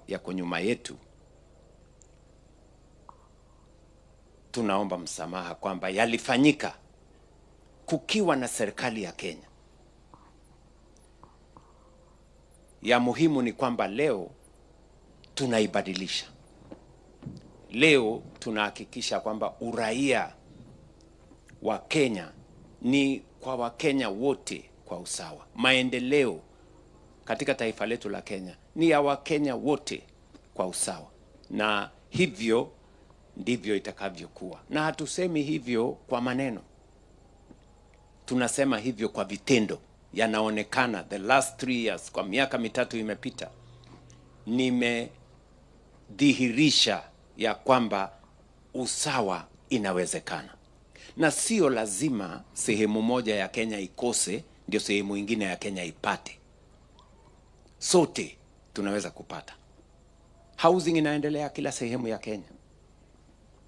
yako nyuma yetu, tunaomba msamaha kwamba yalifanyika kukiwa na serikali ya Kenya. Ya muhimu ni kwamba leo tunaibadilisha. Leo tunahakikisha kwamba uraia wa Kenya ni kwa Wakenya wote kwa usawa. Maendeleo katika taifa letu la Kenya ni ya Wakenya wote kwa usawa, na hivyo ndivyo itakavyokuwa. Na hatusemi hivyo kwa maneno, tunasema hivyo kwa vitendo. Yanaonekana the last 3 years, kwa miaka mitatu imepita, nimedhihirisha ya kwamba usawa inawezekana, na sio lazima sehemu moja ya Kenya ikose ndio sehemu ingine ya Kenya ipate. Sote tunaweza kupata. Housing inaendelea kila sehemu ya Kenya.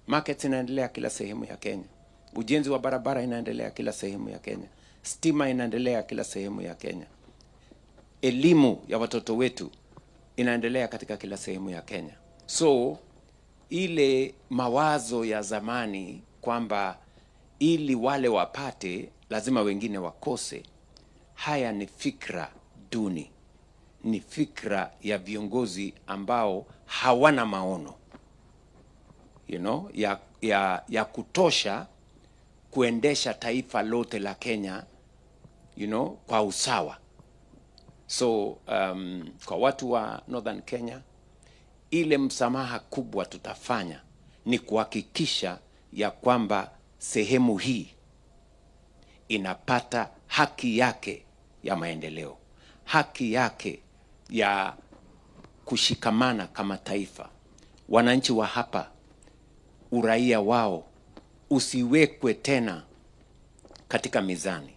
Markets inaendelea kila sehemu ya Kenya. Ujenzi wa barabara inaendelea kila sehemu ya Kenya. Stima inaendelea kila sehemu ya Kenya. Elimu ya watoto wetu inaendelea katika kila sehemu ya Kenya. So ile mawazo ya zamani kwamba ili wale wapate lazima wengine wakose, haya ni fikra duni. Ni fikra ya viongozi ambao hawana maono, ya kutosha kuendesha taifa lote la Kenya, kwa usawa. So kwa watu wa Northern Kenya, ile msamaha kubwa tutafanya ni kuhakikisha ya kwamba sehemu hii inapata haki yake ya maendeleo, haki yake ya kushikamana kama taifa. Wananchi wa hapa, uraia wao usiwekwe tena katika mizani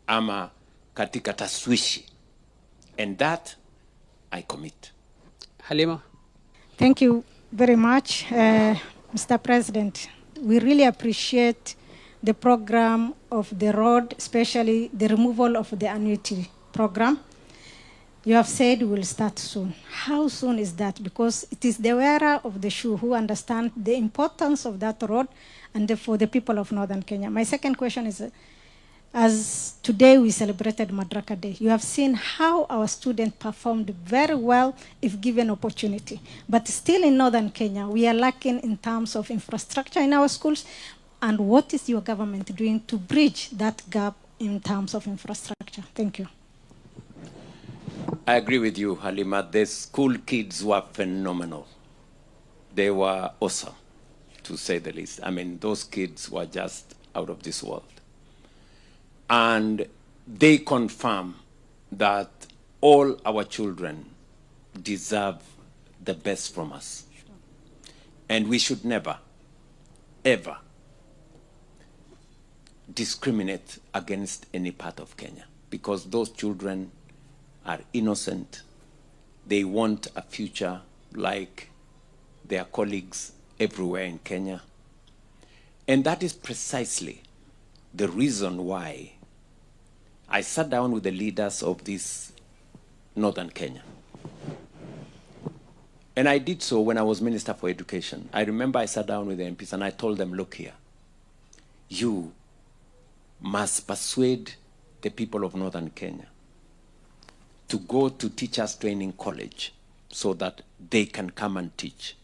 ama katika taswishi. And that I commit. Halima. Thank you very much, Mr. President. We really appreciate the program of the road, especially the removal of the annuity program. You have said we will start soon. How soon is that? Because it is the wearer of the shoe who understand the importance of that road and for the people of Northern Kenya. My second question is, as today we celebrated Madaraka Day, you have seen how our students performed very well if given opportunity. But still in Northern Kenya, we are lacking in terms of infrastructure in our schools. And what is your government doing to bridge that gap in terms of infrastructure? Thank you. I agree with you, Halima. The school kids were phenomenal. They were awesome, to say the least. I mean, those kids were just out of this world. And they confirm that all our children deserve the best from us. And we should never, ever discriminate against any part of Kenya, because those children are innocent. They want a future like their colleagues everywhere in Kenya. And that is precisely the reason why I sat down with the leaders of this Northern Kenya. And I did so when I was Minister for Education. I remember I sat down with the MPs and I told them, look here, you must persuade the people of Northern Kenya to go to Teachers Training College so that they can come and teach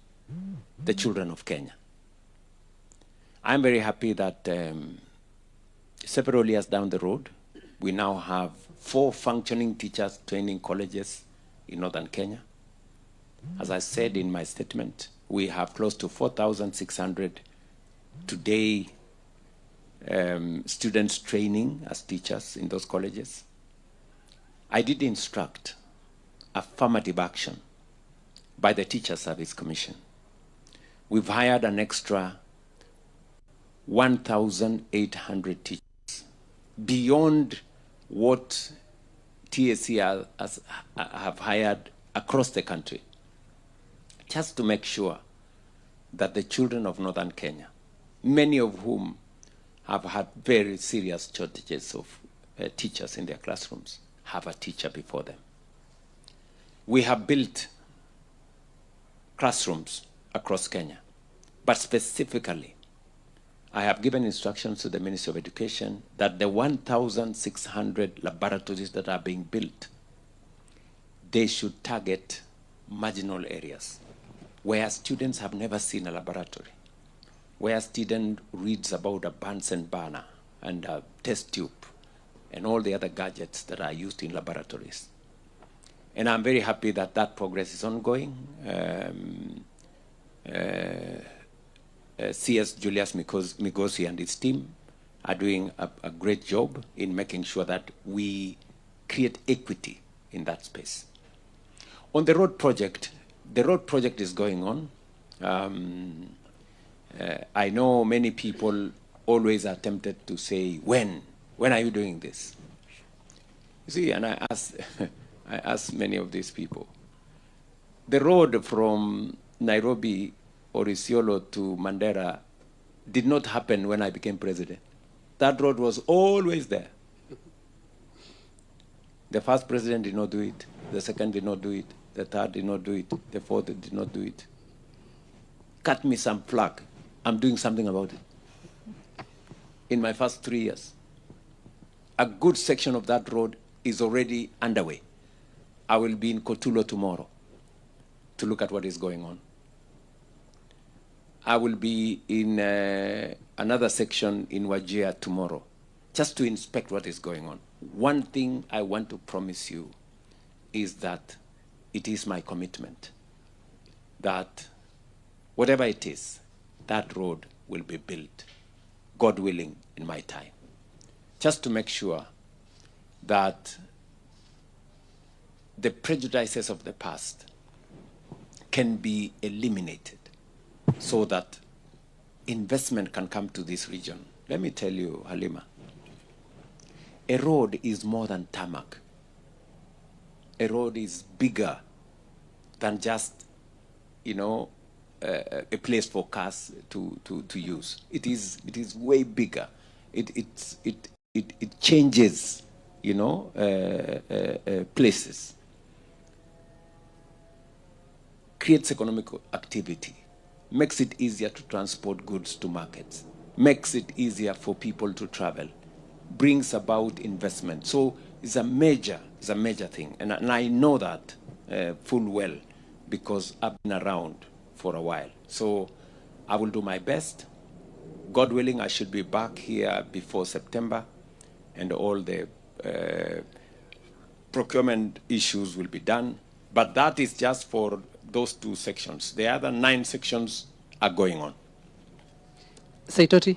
the children of Kenya. I'm very happy that several years down the road, we now have 4 functioning teachers training colleges in Northern Kenya. As I said in my statement, we have close to 4,600 today students training as teachers in those colleges. I did instruct affirmative action by the Teacher Service Commission. We've hired an extra 1,800 teachers beyond what TSC have hired across the country, just to make sure that the children of Northern Kenya, many of whom have had very serious shortages of teachers in their classrooms, have a teacher before them. We have built classrooms across Kenya. But specifically, I have given instructions to the Ministry of Education that the 1,600 laboratories that are being built, they should target marginal areas where students have never seen a laboratory, where a student reads about a Bunsen burner and a test tube and all the other gadgets that are used in laboratories. And I'm very happy that that progress is ongoing. CS Julius Migosi and his team are doing a great job in making sure that we create equity in that space. On the road project is going on. I know many people always are tempted to say, when are you doing this? You see, and I ask many of these people, the road from Nairobi or Isiolo to Mandera did not happen when I became president. That road was always there. The first president did not do it. The second did not do it. The third did not do it. The fourth did not do it. Cut me some flack. I'm doing something about it. In my first 3 years, a good section of that road is already underway. I will be in Kotulo tomorrow to look at what is going on. I will be in another section in Wajir tomorrow, just to inspect what is going on. One thing I want to promise you is that it is my commitment that whatever it is, that road will be built, God willing, in my time. Just to make sure that the prejudices of the past can be eliminated so that investment can come to this region. Let me tell you, Halima, a road is more than tarmac. A road is bigger than just, a place for cars to use. It is way bigger. It changes, places. Creates economic activity, makes it easier to transport goods to markets, makes it easier for people to travel, brings about investment. So it's a major thing. And I know that full well because I've been around for a while. So I will do my best. God willing, I should be back here before September, and all the procurement issues will be done. But that is just for those 2 sections. The other 9 sections are going on. Saitoti.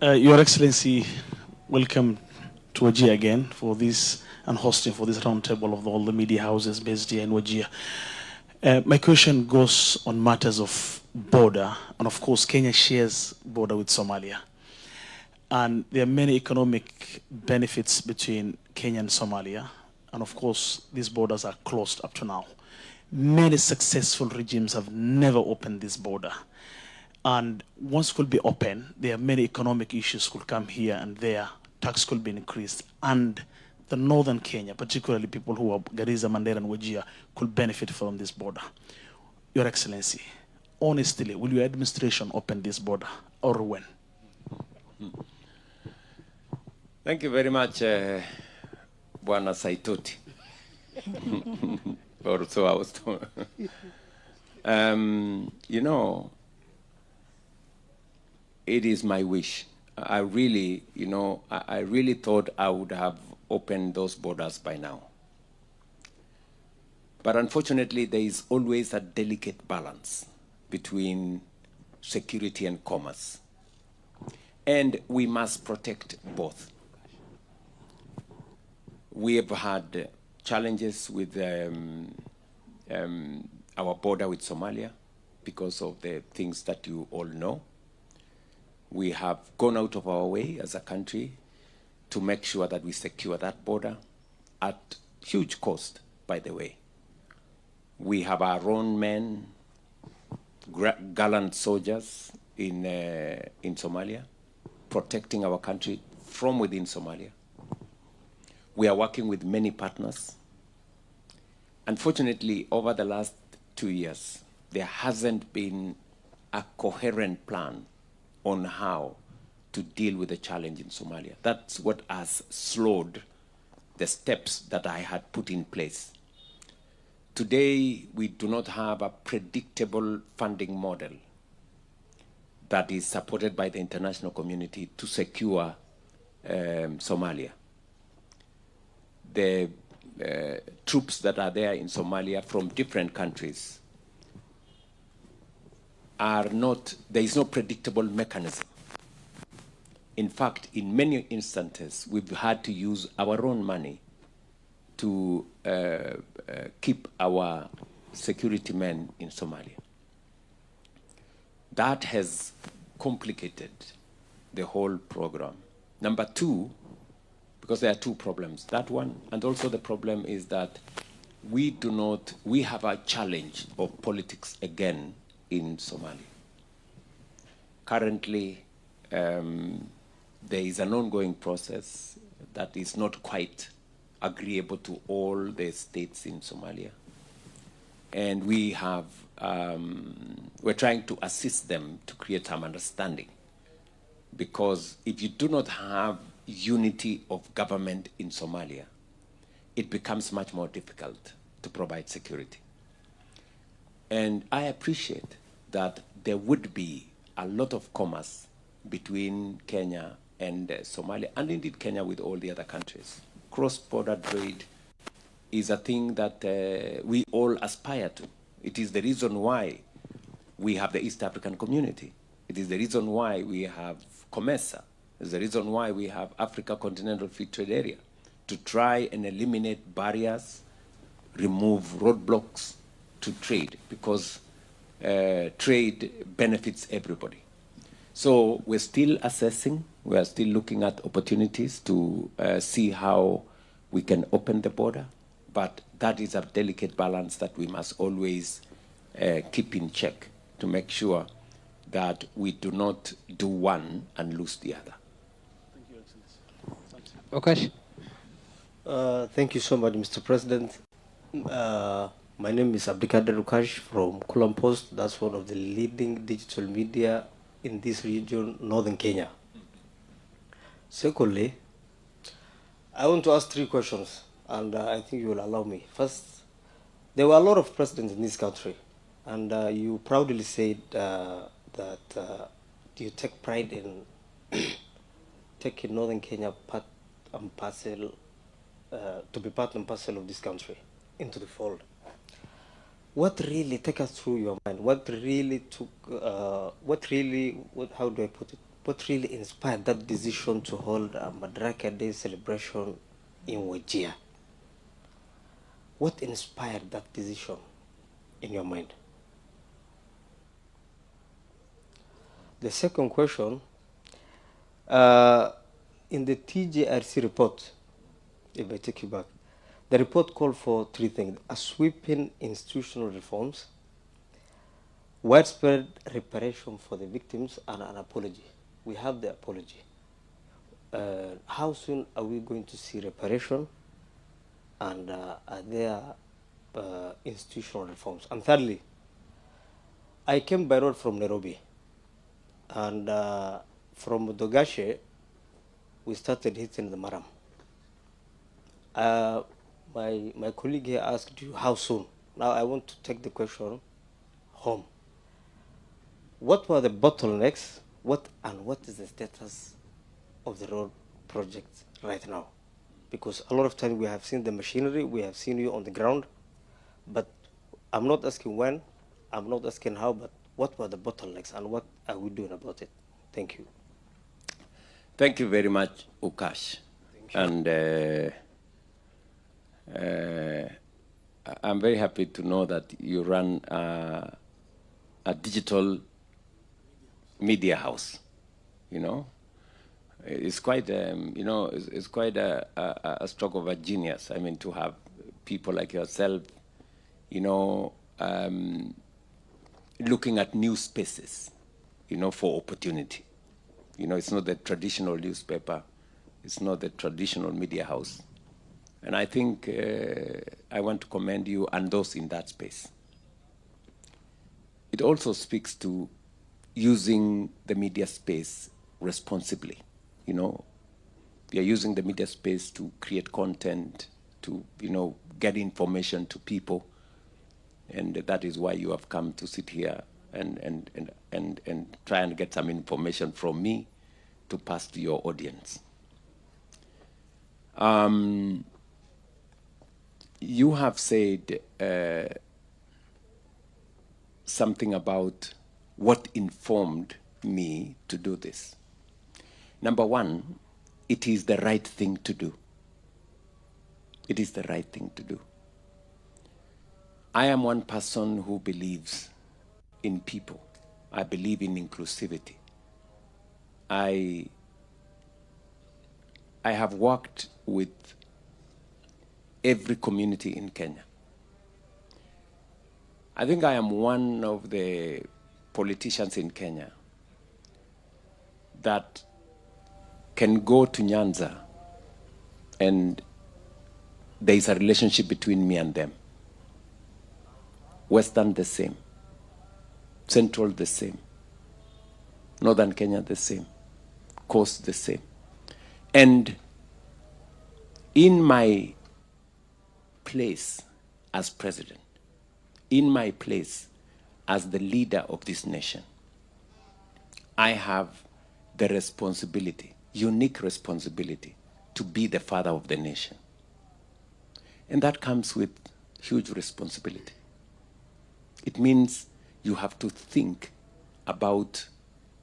Your Excellency, welcome to Wajir again for this and hosting for this roundtable of all the media houses based here in Wajir. My question goes on matters of border, and of course Kenya shares border with Somalia. And there are many economic benefits between Kenya and Somalia. And of course, these borders are closed up to now. Many successful regimes have never opened this border. And once it could be open, there are many economic issues could come here and there. Tax could be increased. And the northern Kenya, particularly people who are Garissa, Mandera, and Wajir, could benefit from this border. Your Excellency, honestly, will your administration open this border, or when? Thank you very much, Bwana Saitoti. Or so I was told. It is my wish. I really thought I would have opened those borders by now. But unfortunately, there is always a delicate balance between security and commerce. And we must protect both. We have had challenges with our border with Somalia because of the things that you all know. We have gone out of our way as a country to make sure that we secure that border at huge cost, by the way. We have our own men, gallant soldiers in Somalia, protecting our country from within Somalia. We are working with many partners. Unfortunately, over the last 2 years, there hasn't been a coherent plan on how to deal with the challenge in Somalia. That's what has slowed the steps that I had put in place. Today, we do not have a predictable funding model that is supported by the international community to secure Somalia. The troops that are there in Somalia from different countries are not, there is no predictable mechanism. In fact, in many instances, we've had to use our own money to keep our security men in Somalia. That has complicated the whole program. Number two, because there are two problems, that one, and also the problem is that we have a challenge of politics again in Somalia. Currently, there is an ongoing process that is not quite agreeable to all the states in Somalia. And we have, we're trying to assist them to create some understanding. Because if you do not have unity of government in Somalia, it becomes much more difficult to provide security. And I appreciate that there would be a lot of commerce between Kenya and Somalia, and indeed Kenya with all the other countries. Cross-border trade is a thing that we all aspire to. It is the reason why we have the East African Community. It is the reason why we have COMESA. It's the reason why we have Africa Continental Free Trade Area, to try and eliminate barriers, remove roadblocks to trade, because trade benefits everybody. So we're still assessing, we are still looking at opportunities to see how we can open the border, but that is a delicate balance that we must always keep in check to make sure that we do not do one and lose the other. Thank you, Excellency. Okash. Thank you so much, Mr. President. My name is Abdikader Ukash from Kulam Post. That's one of the leading digital media in this region, northern Kenya. Secondly, I want to ask 3 questions, and I think you will allow me. First, there were a lot of presidents in this country, and you proudly said that you take pride in taking northern Kenya part and parcel, to be part and parcel of this country into the fold. What really, take us through your mind, what really took, how do I put it, what really inspired that decision to hold a Madaraka Day celebration in Wajir? What inspired that decision in your mind? The second question, in the TJRC report, if I take you back, the report called for 3 things: a sweeping institutional reforms, widespread reparation for the victims, and an apology. We have the apology. How soon are we going to see reparation, and are there institutional reforms? And thirdly, I came by road from Nairobi, and from Dogashe, we started hitting the Maram. My colleague here asked you how soon. Now I want to take the question home. What were the bottlenecks? What is the status of the road project right now? Because a lot of times we have seen the machinery, we have seen you on the ground, but I'm not asking when, I'm not asking how, but what were the bottlenecks and what are we doing about it? Thank you. Thank you very much, Ukash. And I'm very happy to know that you run a digital media house. You know, it's quite it's quite a stroke of a genius. I mean, to have people like yourself, you know, looking at new spaces, you know, for opportunity. You know, it's not the traditional newspaper, it's not the traditional media house. And I think I want to commend you and those in that space. It also speaks to using the media space responsibly. You know, we are using the media space to create content, to, you know, get information to people. And that is why you have come to sit here and try and get some information from me to pass to your audience. You have said something about what informed me to do this. Number one, it is the right thing to do. It is the right thing to do. I am one person who believes in people. I believe in inclusivity. I have worked with every community in Kenya. I think I am one of the politicians in Kenya that can go to Nyanza and there is a relationship between me and them. Western the same, Central the same, Northern Kenya the same, Coast the same. And in my place as president, in my place as the leader of this nation, I have the responsibility, unique responsibility, to be the father of the nation. And that comes with huge responsibility. It means you have to think about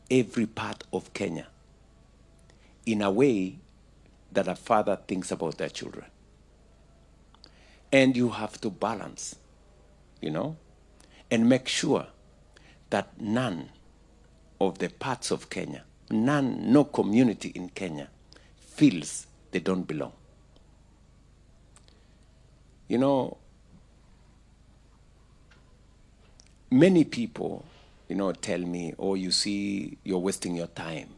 every part of Kenya in a way that a father thinks about their children. And you have to balance, you know, and make sure that none of the parts of Kenya, no community in Kenya feels they don't belong. You know, many people, you know, tell me, oh, you see, you're wasting your time.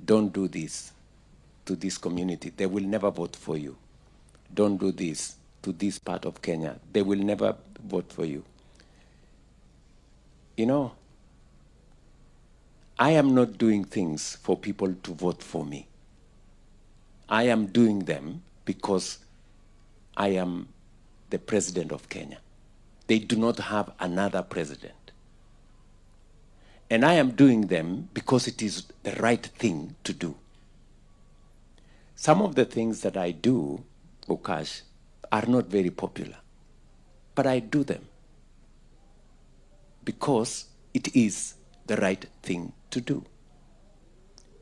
Don't do this to this community. They will never vote for you. Don't do this to this part of Kenya. They will never vote for you. You know, I am not doing things for people to vote for me. I am doing them because I am the president of Kenya. They do not have another president. And I am doing them because it is the right thing to do. Some of the things that I do, Bukash, are not very popular. But I do them because it is the right thing to do.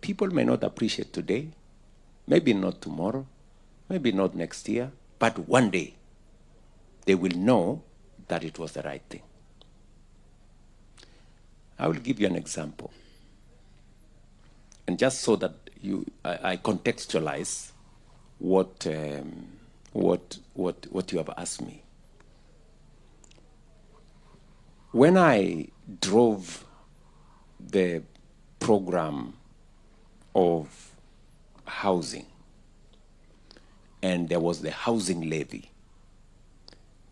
People may not appreciate today, maybe not tomorrow, maybe not next year, but one day they will know that it was the right thing. I will give you an example. And just so that I contextualize what you have asked me. When I drove the program of housing, and there was the housing levy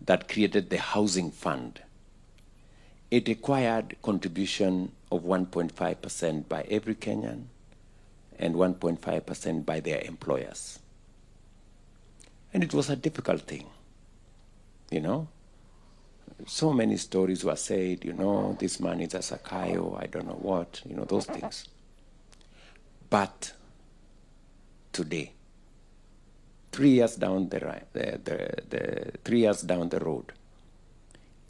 that created the housing fund, it required contribution of 1.5% by every Kenyan and 1.5% by their employers. And it was a difficult thing, you know. So many stories were said, you know, this man is a Sakayo, I don't know what, you know, those things. But today, 3 years down the 3 years down the road,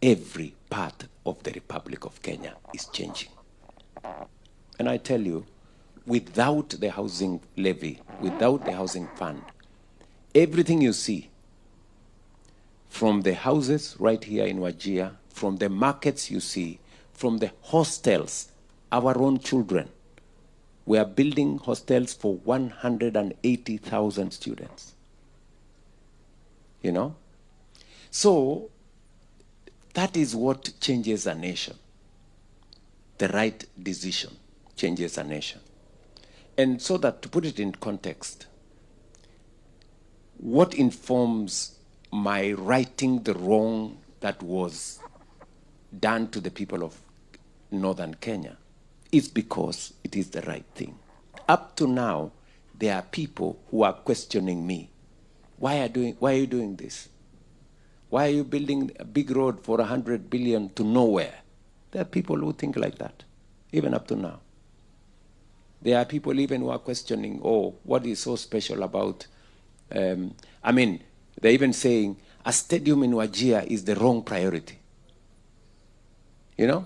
every part of the Republic of Kenya is changing. And I tell you, without the housing levy, without the housing fund, everything you see, from the houses right here in Wajir, from the markets you see, from the hostels, our own children, we are building hostels for 180,000 students. You know? So, that is what changes a nation. The right decision changes a nation. And so that, to put it in context, what informs my righting the wrong that was done to the people of northern Kenya is because it is the right thing. Up to now, there are people who are questioning me. Why are you doing this? Why are you building a big road for 100 billion to nowhere? There are people who think like that, even up to now. There are people even who are questioning, oh, what is so special about, I mean, they're even saying a stadium in Wajir is the wrong priority. You know?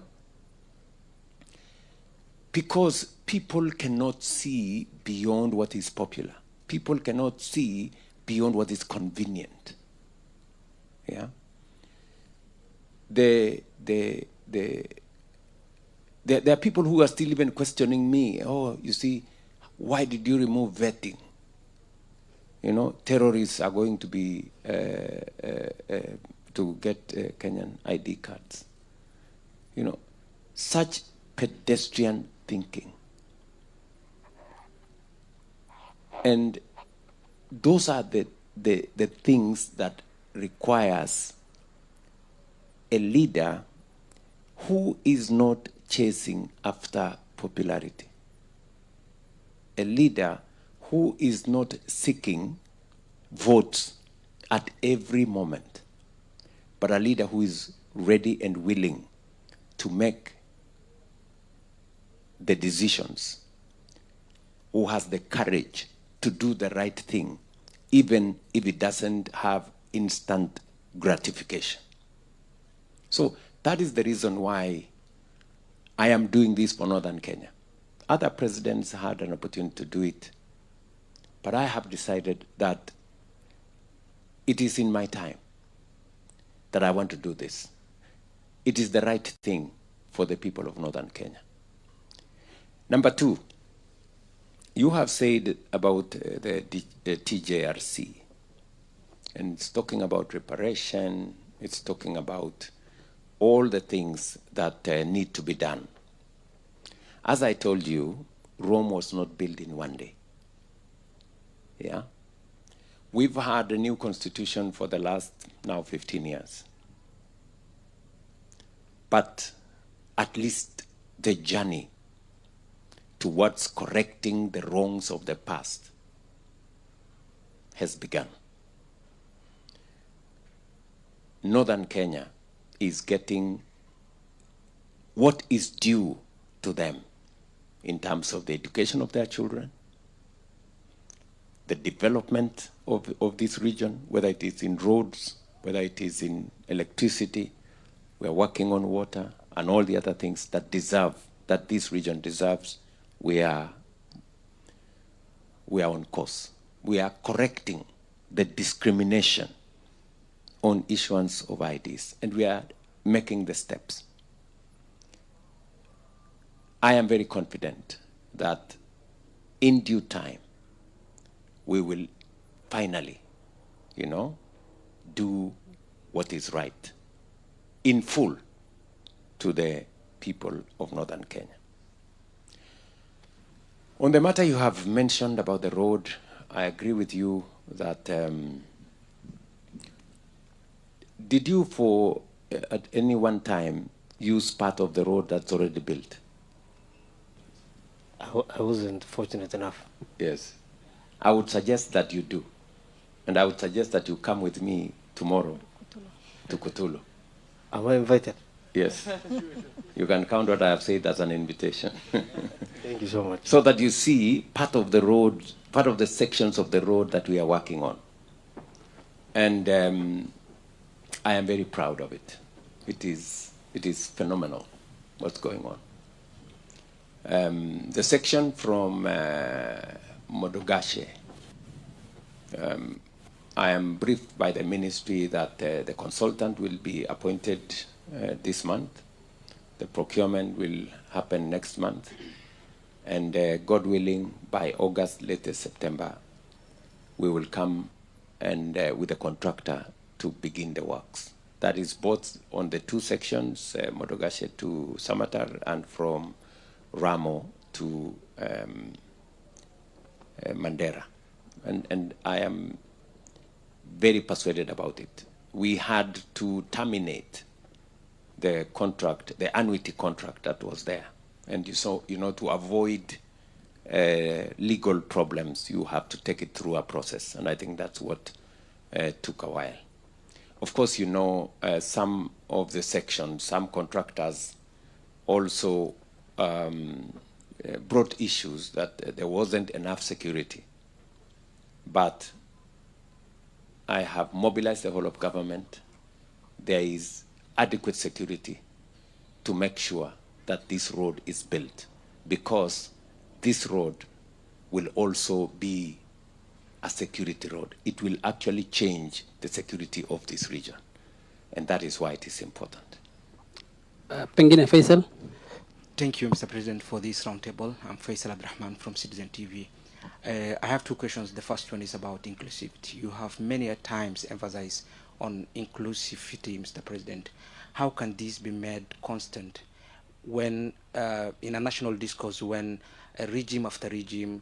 Because people cannot see beyond what is popular. People cannot see beyond what is convenient. Yeah? There are people who are still even questioning me. Oh, you see, why did you remove vetting? You know, terrorists are going to be to get Kenyan ID cards. You know, such pedestrian thinking. And those are the things that requires a leader who is not chasing after popularity. A leader who is not seeking votes at every moment, but a leader who is ready and willing to make the decisions, who has the courage to do the right thing, even if it doesn't have instant gratification. So that is the reason why I am doing this for Northern Kenya. Other presidents had an opportunity to do it, but I have decided that it is in my time that I want to do this. It is the right thing for the people of Northern Kenya. Number two, you have said about the TJRC, and it's talking about reparation, it's talking about all the things that need to be done. As I told you, Rome was not built in one day. Yeah? We've had a new constitution for the last now 15 years. But at least the journey towards correcting the wrongs of the past has begun. Northern Kenya is getting what is due to them in terms of the education of their children, the development of this region, whether it is in roads, whether it is in electricity. We are working on water and all the other things that this region deserves. We are on course. We are correcting the discrimination on issuance of IDs, and we are making the steps. I am very confident that in due time, we will finally, do what is right in full to the people of Northern Kenya. On the matter you have mentioned about the road, I agree with you that did you at any one time use part of the road that's already built? I wasn't fortunate enough. Yes. I would suggest that you do. And I would suggest that you come with me tomorrow to Kutulu. Am I invited? Yes. You can count what I have said as an invitation. Thank you so much. So that you see part of the road, part of the sections of the road that we are working on. And I am very proud of it. It is phenomenal what's going on. The section from Modogashe, I am briefed by the ministry that the consultant will be appointed this month. The procurement will happen next month. And God willing, by August, latest September, we will come and with a contractor to begin the works. That is both on the two sections, Modogashe to Samatar and from Ramo to Mandera. And I am very persuaded about it. We had to terminate the contract, the annuity contract that was there. And to avoid legal problems, you have to take it through a process. And I think that's what took a while. Of course, some of the sections, some contractors also brought issues that there wasn't enough security. But I have mobilized the whole of government. There is adequate security to make sure that this road is built, because this road will also be a security road. It will actually change the security of this region, and that is why it is important. Pengine Faisal. Thank you, Mr. President, for this roundtable. I'm Faisal Abdurrahman from Citizen TV. I have two questions. The first one is about inclusivity. You have many a times emphasized on inclusivity, Mr. President. How can this be made constant when, in a national discourse, when a regime after regime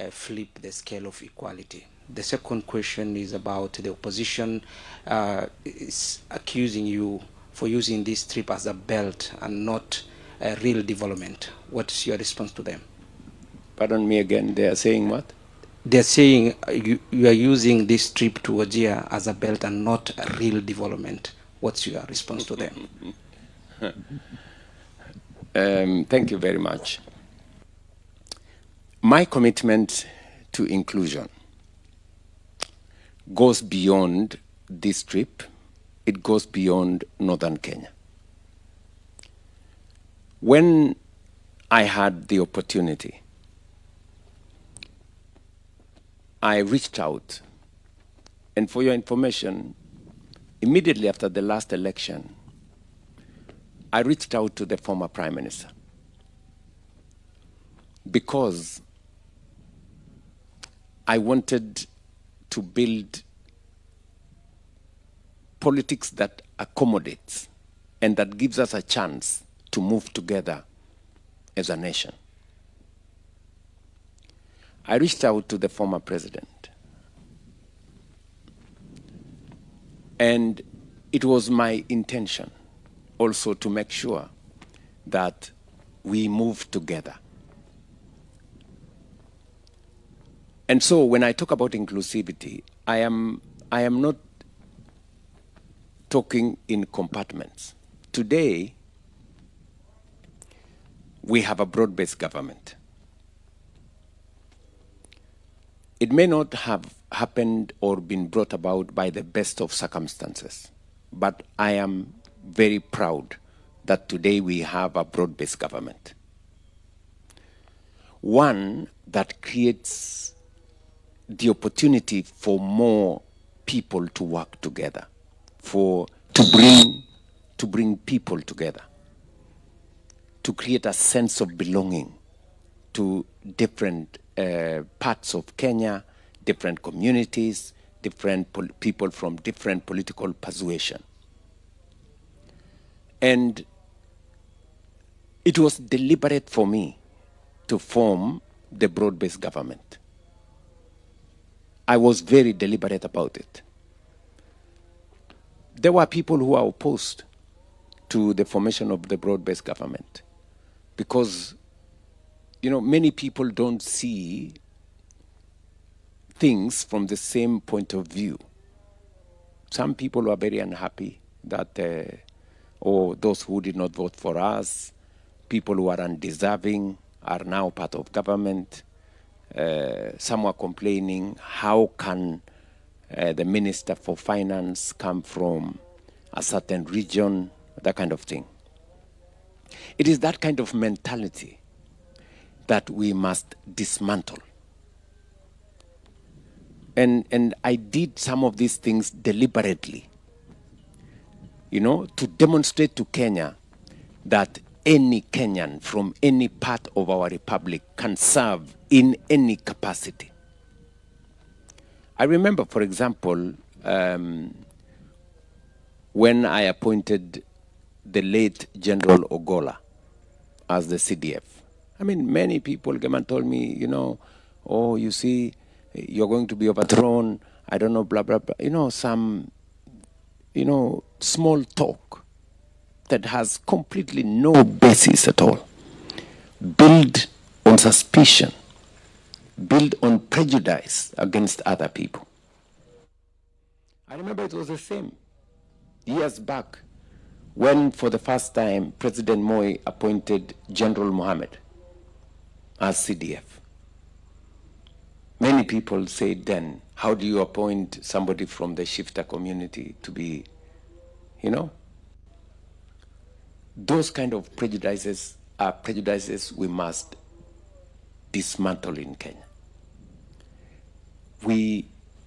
flip the scale of equality? The second question is about the opposition is accusing you for using this trip as a belt and not a real development. What's your response to them? Pardon me again, they are saying what? They're saying you are using this trip to Wajir as a belt and not a real development. What's your response to them? Thank you very much. My commitment to inclusion goes beyond this trip. It goes beyond northern Kenya. When I had the opportunity, I reached out, and for your information, immediately after the last election, I reached out to the former Prime Minister because I wanted to build politics that accommodates and that gives us a chance to move together as a nation. I reached out to the former president, and it was my intention also to make sure that we move together. And so when I talk about inclusivity, I am not talking in compartments. Today, we have a broad-based government. It may not have happened or been brought about by the best of circumstances, but I am very proud that today we have a broad-based government. One that creates the opportunity for more people to work together, to bring people together, to create a sense of belonging to different parts of Kenya, different communities, different people from different political persuasion. And it was deliberate for me to form the broad-based government. I was very deliberate about it. There were people who are opposed to the formation of the broad-based government because, many people don't see things from the same point of view. Some people are very unhappy that, or those who did not vote for us, people who are undeserving are now part of government. Some are complaining, how can the Minister for Finance come from a certain region, that kind of thing. It is that kind of mentality that we must dismantle. And I did some of these things deliberately, to demonstrate to Kenya that any Kenyan from any part of our republic can serve in any capacity. I remember, for example, when I appointed the late General Ogola as the CDF. Many people came and told me, oh, you see, you're going to be overthrown. I don't know, blah, blah, blah, some, small talk that has completely no basis at all, build on suspicion, build on prejudice against other people. I remember it was the same years back when, for the first time, President Moi appointed General Mohammed as CDF. Many people said then, how do you appoint somebody from the shifter community to be, Those kind of prejudices are prejudices we must dismantle in Kenya.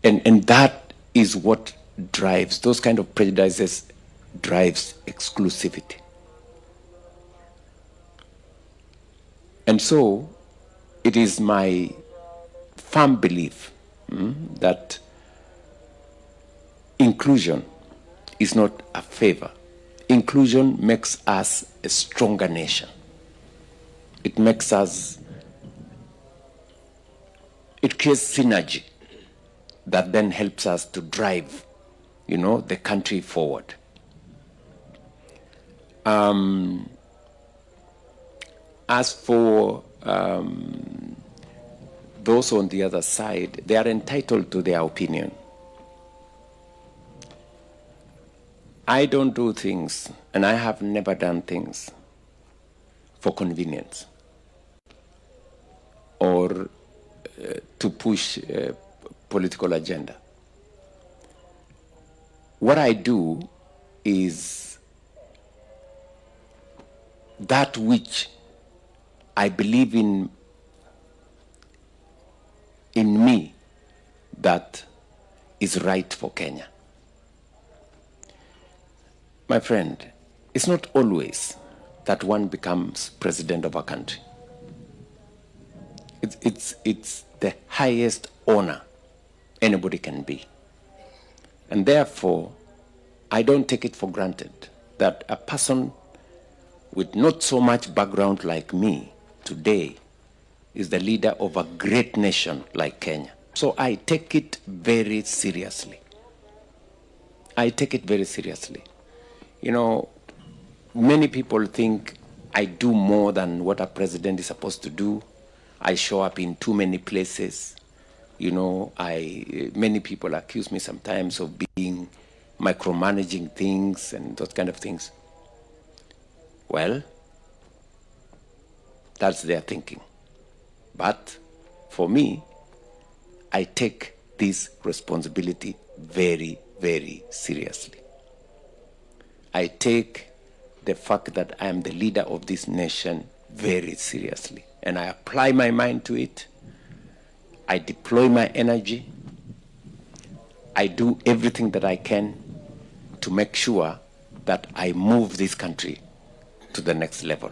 And that is what drives, those kind of prejudices drives exclusivity. And so it is my firm belief that inclusion is not a favor. Inclusion makes us a stronger nation. It makes us, it creates synergy that then helps us to drive, the country forward. As for those on the other side, they are entitled to their opinion. I don't do things, and I have never done things for convenience or to push a political agenda. What I do is that which I believe in me that is right for Kenya. My friend, it's not always that one becomes president of a country. It's the highest honor anybody can be. And therefore, I don't take it for granted that a person with not so much background like me today is the leader of a great nation like Kenya. So I take it very seriously. I take it very seriously. Many people think I do more than what a president is supposed to do. I show up in too many places. Many people accuse me sometimes of being micromanaging things and those kind of things. Well, that's their thinking. But for me, I take this responsibility very, very seriously. I take the fact that I am the leader of this nation very seriously. And I apply my mind to it. I deploy my energy. I do everything that I can to make sure that I move this country to the next level.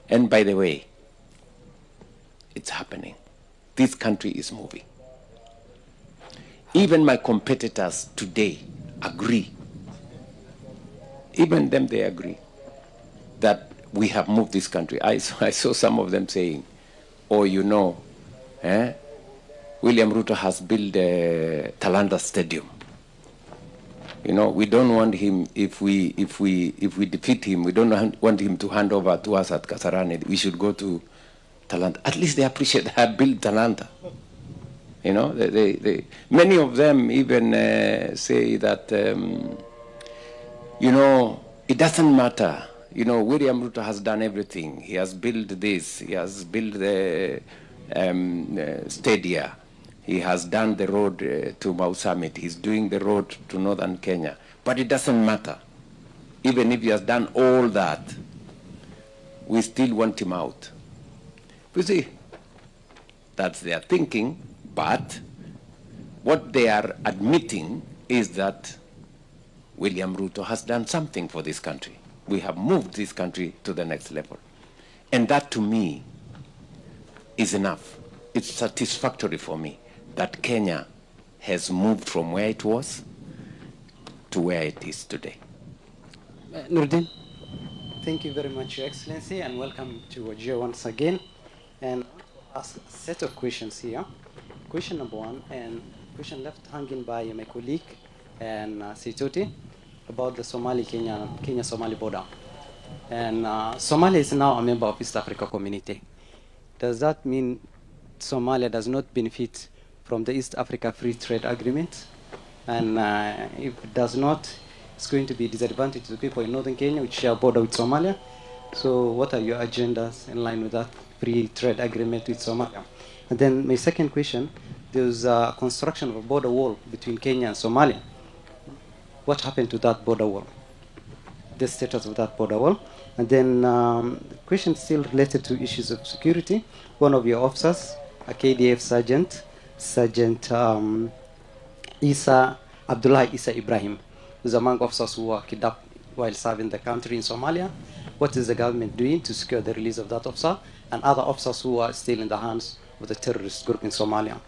And by the way, it's happening. This country is moving. Even my competitors today agree. Even them, they agree that we have moved this country. I saw some of them saying, William Ruto has built a Talanta Stadium. We don't want him, if we defeat him, we don't want him to hand over to us at Kasarani. We should go to Talanta. At least they appreciate that I built Talanta. Many of them even say that, it doesn't matter. William Ruto has done everything. He has built this. He has built the stadia. He has done the road to Mau Summit. He's doing the road to northern Kenya. But it doesn't matter. Even if he has done all that, we still want him out. You see, that's their thinking. But what they are admitting is that William Ruto has done something for this country. We have moved this country to the next level. And that, to me, is enough. It's satisfactory for me that Kenya has moved from where it was to where it is today. Nurdin. Thank you very much, Your Excellency, and welcome to Wajir once again. And I want to ask a set of questions here. Question number one, and question left hanging by my colleague and Situti about the Kenya-Somali border. And Somalia is now a member of East Africa Community. Does that mean Somalia does not benefit from the East Africa Free Trade Agreement? And if it does not, it's going to be disadvantage to people in northern Kenya, which share a border with Somalia. So what are your agendas in line with that free trade agreement with Somalia? And then my second question, there's construction of a border wall between Kenya and Somalia. What happened to that border wall? The status of that border wall. And then the question still related to issues of security. One of your officers, a KDF sergeant, Sergeant Abdullah Isa Ibrahim, who's among officers who were kidnapped while serving the country in Somalia. What is the government doing to secure the release of that officer and other officers who are still in the hands of the terrorist group in Somalia?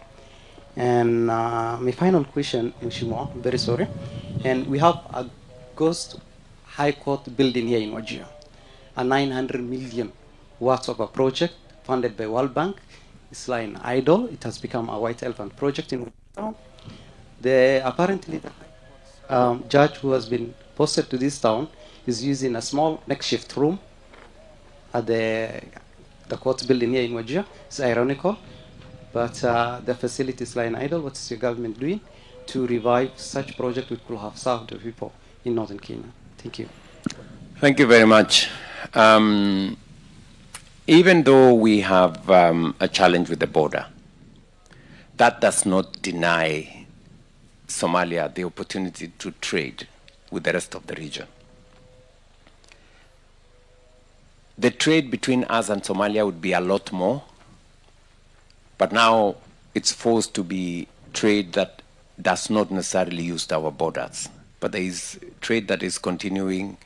And my final question, Mheshimiwa, I'm very sorry. And we have a ghost High Court building here in Wajir, a 900 million worth of a project funded by World Bank. It's lying idle. It has become a white elephant project in town. Apparently, the judge who has been posted to this town is using a small makeshift room at the court building here in Wajir. It's ironical, but the facility is lying idle. What is your government doing to revive such project which could have served the people in northern Kenya? Thank you. Thank you very much. Even though we have a challenge with the border, that does not deny Somalia the opportunity to trade with the rest of the region. The trade between us and Somalia would be a lot more, but now it's forced to be trade that does not necessarily use our borders. But there is trade that is continuing.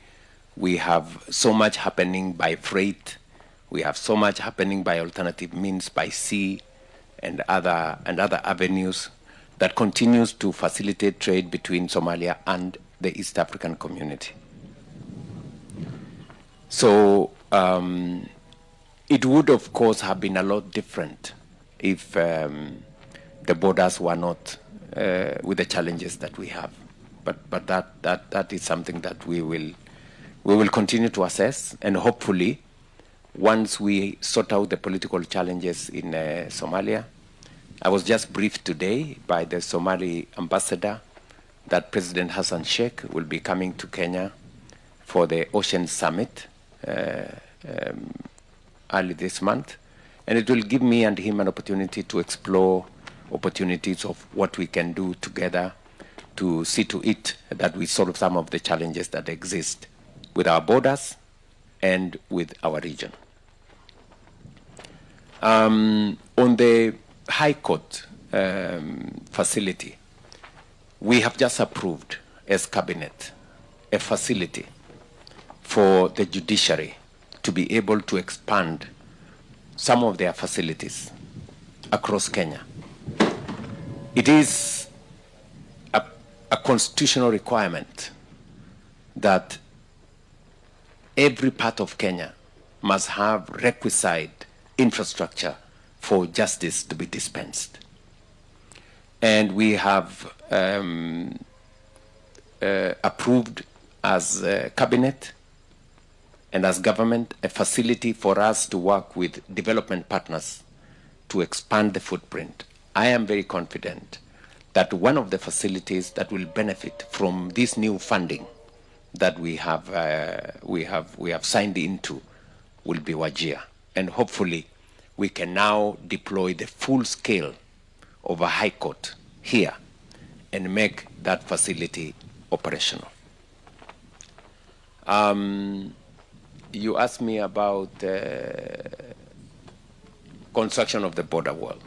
We have so much happening by freight. We have so much happening by alternative means, by sea and other avenues that continues to facilitate trade between Somalia and the East African community. So it would, of course, have been a lot different if the borders were not with the challenges that we have. But that is something that we will continue to assess, and hopefully, once we sort out the political challenges in Somalia. I was just briefed today by the Somali ambassador that President Hassan Sheikh will be coming to Kenya for the Ocean Summit early this month, and it will give me and him an opportunity to explore opportunities of what we can do together to see to it that we solve some of the challenges that exist with our borders and with our region. On the High Court facility, we have just approved as cabinet a facility for the judiciary to be able to expand some of their facilities across Kenya. It is a constitutional requirement that every part of Kenya must have requisite infrastructure for justice to be dispensed. And we have approved as cabinet and as government a facility for us to work with development partners to expand the footprint. I am very confident that one of the facilities that will benefit from this new funding that we have signed into will be Wajir, and hopefully we can now deploy the full scale of a high court here and make that facility operational. You asked me about construction of the border wall.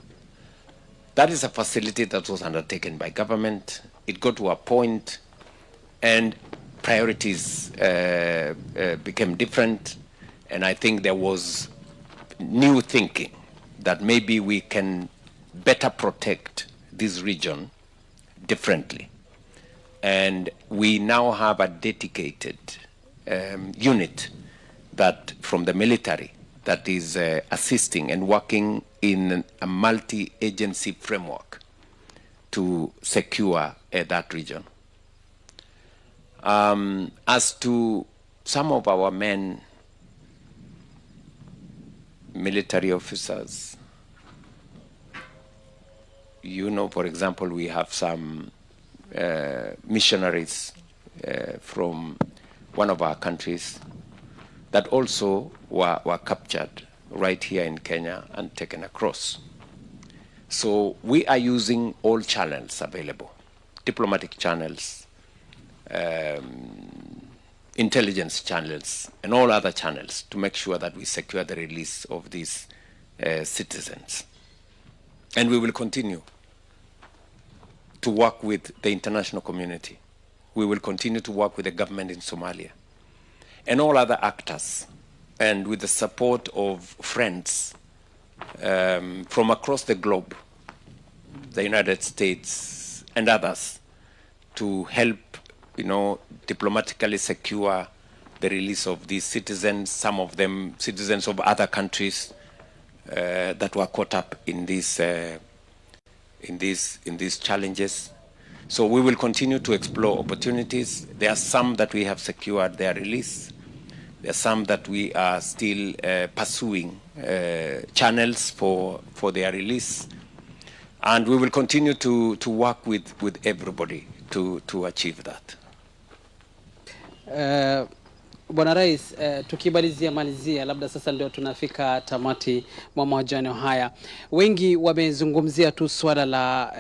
That is a facility that was undertaken by government. It got to a point and priorities became different, and I think there was new thinking that maybe we can better protect this region differently. And we now have a dedicated unit that from the military that is assisting and working in a multi-agency framework to secure that region. As to some of our men, military officers, you know, for example, we have some missionaries from one of our countries that also were captured right here in Kenya and taken across. So we are using all channels available, diplomatic channels, intelligence channels, and all other channels to make sure that we secure the release of these citizens. And we will continue to work with the international community. We will continue to work with the government in Somalia and all other actors, and with the support of friends from across the globe, the United States and others, to help, you know, diplomatically secure the release of these citizens, some of them citizens of other countries that were caught up in these challenges. So we will continue to explore opportunities. There are some that we have secured their release. There are some that we are still pursuing channels for their release. And we will continue to work with everybody to achieve that. Bwana Rais, tukimalizia labda sasa ndio tunafika tamati mwa mahojiano haya. Wengi wamezungumzia tu swala la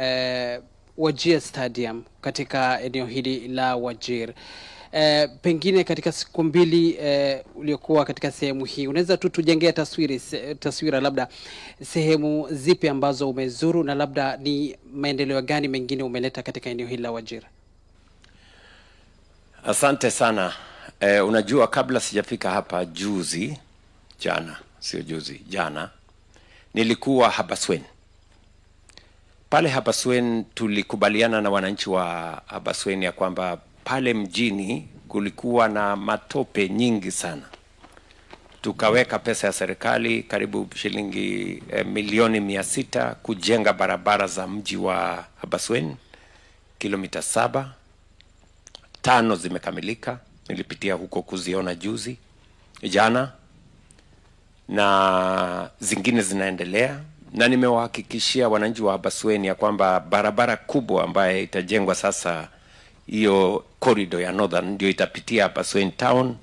Wajir Stadium katika eneo hili la Wajir. Pengine katika siku mbili uliokuwa katika sehemu hii, unaweza tu tujengea taswira labda sehemu zipi ambazo umezuru na labda ni maendeleo gani mengine umeleta katika eneo hili la Wajir? Asante sana. Unajua, kabla sijafika hapa jana, nilikuwa Habaswein. Pale Habaswein tulikubaliana na wananchi wa Habaswein ya kwamba pale mjini kulikuwa na matope nyingi sana. Tukaweka pesa ya serikali karibu shilingi milioni 600 kujenga barabara za mji wa Habaswein, kilomita 7. 5 zimekamilika. Nilipitia huko kuziona jana, na zingine zinaendelea, na nimewahakikishia wananchi wa Habaswein ya kwamba barabara kubwa ambayo itajengwa sasa, hiyo corridor ya Northern, ndio itapitia Habaswein town.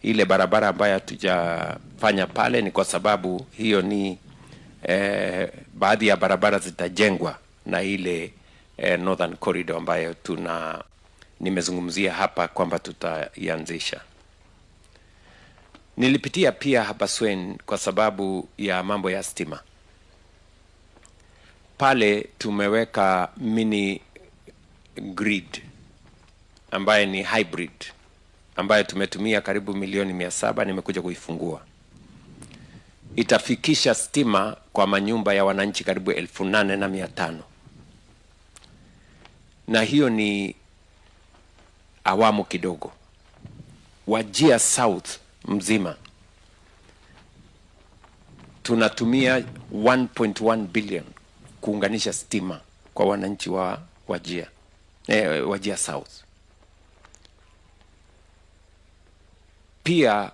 Ile barabara ambayo hatujafanya pale ni kwa sababu hiyo ni baadhi ya barabara zitajengwa na ile Northern corridor ambayo nimezungumzia hapa kwamba tutaianzisha. Nilipitia pia Habaswein kwa sababu ya mambo ya stima. Pale tumeweka mini grid ambaye ni hybrid, ambaye tumetumia karibu milioni 700. Nimekuja kuifungua. Itafikisha stima kwa manyumba ya wananchi karibu 8,500. Na hiyo ni awamu kidogo. Wajir South mzima tunatumia 1.1 billion kuunganisha stima kwa wananchi wa Wajir South. Pia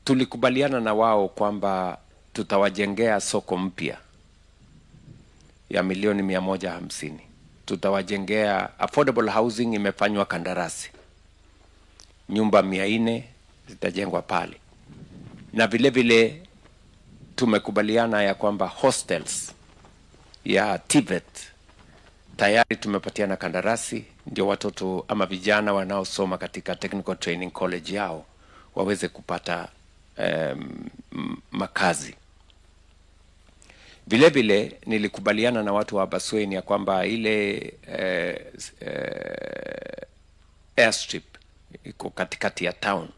tulikubaliana na wao kwamba tutawajengea soko mpya ya milioni 150. Tutawajengea affordable housing, imefanywa kandarasi. Nyumba 400 zitajengwa pale. Na vile vile tumekubaliana ya kwamba hostels ya TVET tayari tumepatiana kandarasi, ndio watoto ama vijana wanaosoma katika technical training college yao waweze kupata makazi. Vile vile nilikubaliana na watu wa Habaswein ya kwamba ile airstrip iko katikati ya town,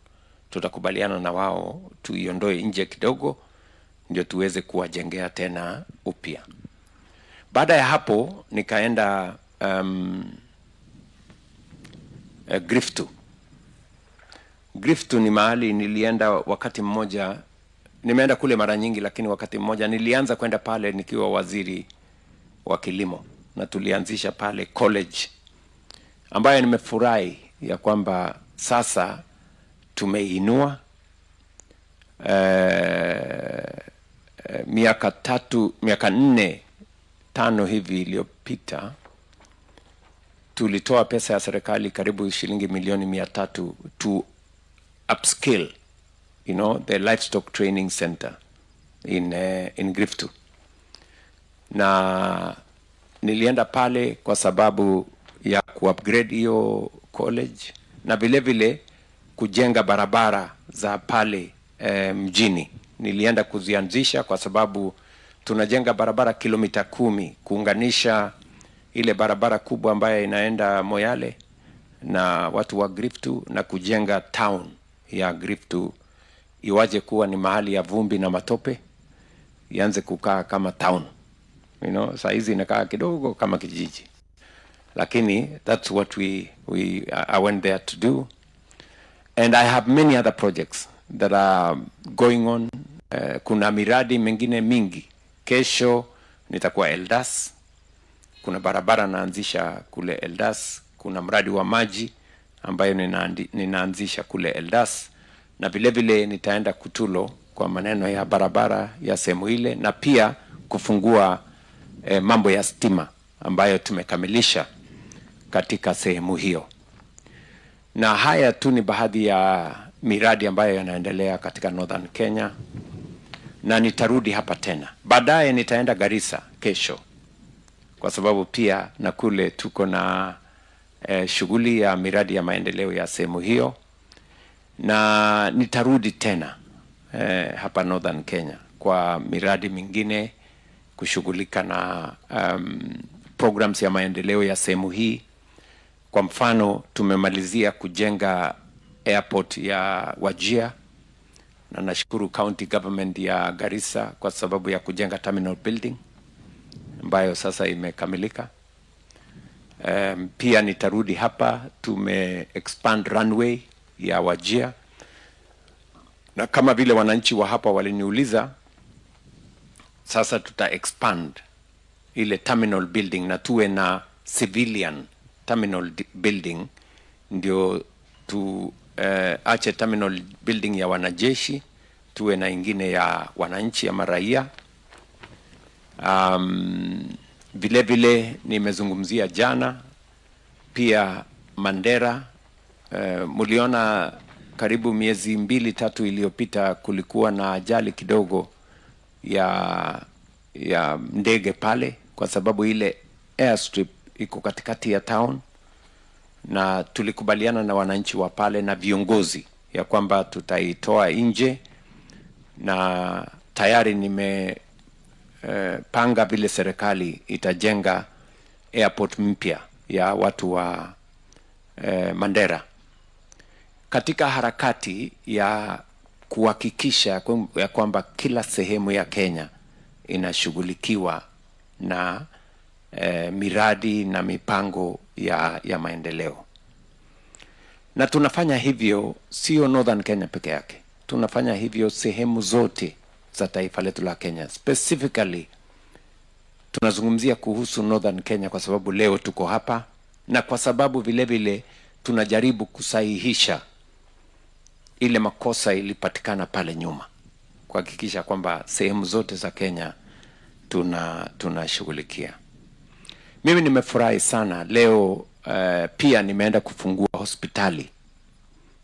tutakubaliana na wao tuiondoe nje kidogo ndio tuweze kuwajengea tena upya. Baada ya hapo nikaenda Griftu ni mahali nilienda wakati mmoja. Nimeenda kule mara nyingi, lakini wakati mmoja nilianza kwenda pale nikiwa waziri wa kilimo. na tulianzisha pale college ambayo nimefurahi ya kwamba sasa tumeinua miaka 4 5 hivi iliyopita tulitoa pesa ya serikali karibu shilingi milioni 300 to upskill, you know, the livestock training center in Griftu. Na nilienda pale kwa sababu ya kuupgrade hiyo college na vile vile kujenga barabara za pale mjini. Nilienda kuzianzisha kwa sababu tunajenga barabara kilomita 10 kuunganisha ile barabara kubwa ambayo inaenda Moyale na watu wa Griftu na kujenga town ya Griftu iwaje kuwa ni mahali ya vumbi na matope, ianze kukaa kama town. You know, saa hizi inakaa kidogo kama kijiji. Lakini that's what I went there to do. And I have many other projects that are going on. Kuna miradi mengine mingi. Kesho nitakuwa Eldas. Kuna barabara naanzisha kule Eldas. Kuna mradi wa maji ambayo ninaanzisha kule Eldas. Na vile vile nitaenda Kutulo kwa maneno ya barabara ya sehemu ile, na pia kufungua mambo ya stima ambayo tumekamilisha katika sehemu hiyo. Na haya tu ni baadhi ya miradi ambayo yanaendelea katika Northern Kenya, na nitarudi hapa tena. Baadaye nitaenda Garissa kesho kwa sababu pia na kule tuko na shughuli ya miradi ya maendeleo ya sehemu hiyo, na nitarudi tena hapa Northern Kenya kwa miradi mingine kushughulika na programs ya maendeleo ya sehemu hii. Kwa mfano tumemalizia kujenga airport ya Wajir, na nashukuru county government ya Garissa kwa sababu ya kujenga terminal building ambayo sasa imekamilika. Pia nitarudi hapa, tume expand runway ya Wajir, na kama vile wananchi wa hapa waliniuliza, sasa tuta expand ile terminal building na tuwe na civilian terminal building, ndio ache terminal building ya wanajeshi, tuwe na ingine ya wananchi ya maraia. Vile vile nimezungumzia jana pia Mandera. Muliona karibu miezi 2-3 iliyopita kulikuwa na ajali kidogo ya ndege pale, kwa sababu ile airstrip iko katikati ya town, na tulikubaliana na wananchi wa pale na viongozi ya kwamba tutaitoa nje, na tayari panga vile serikali itajenga airport mpya ya watu wa Mandera, katika harakati ya kuhakikisha ya kwamba kila sehemu ya Kenya inashughulikiwa na miradi na mipango ya maendeleo. Na tunafanya hivyo sio Northern Kenya peke yake, tunafanya hivyo sehemu zote za taifa letu la Kenya. Specifically tunazungumzia kuhusu Northern Kenya kwa sababu leo tuko hapa, na kwa sababu vile vile tunajaribu kusahihisha ile makosa ilipatikana pale nyuma, kuhakikisha kwamba sehemu zote za Kenya tunashughulikia. Mimi nimefurahi sana leo. Pia nimeenda kufungua hospitali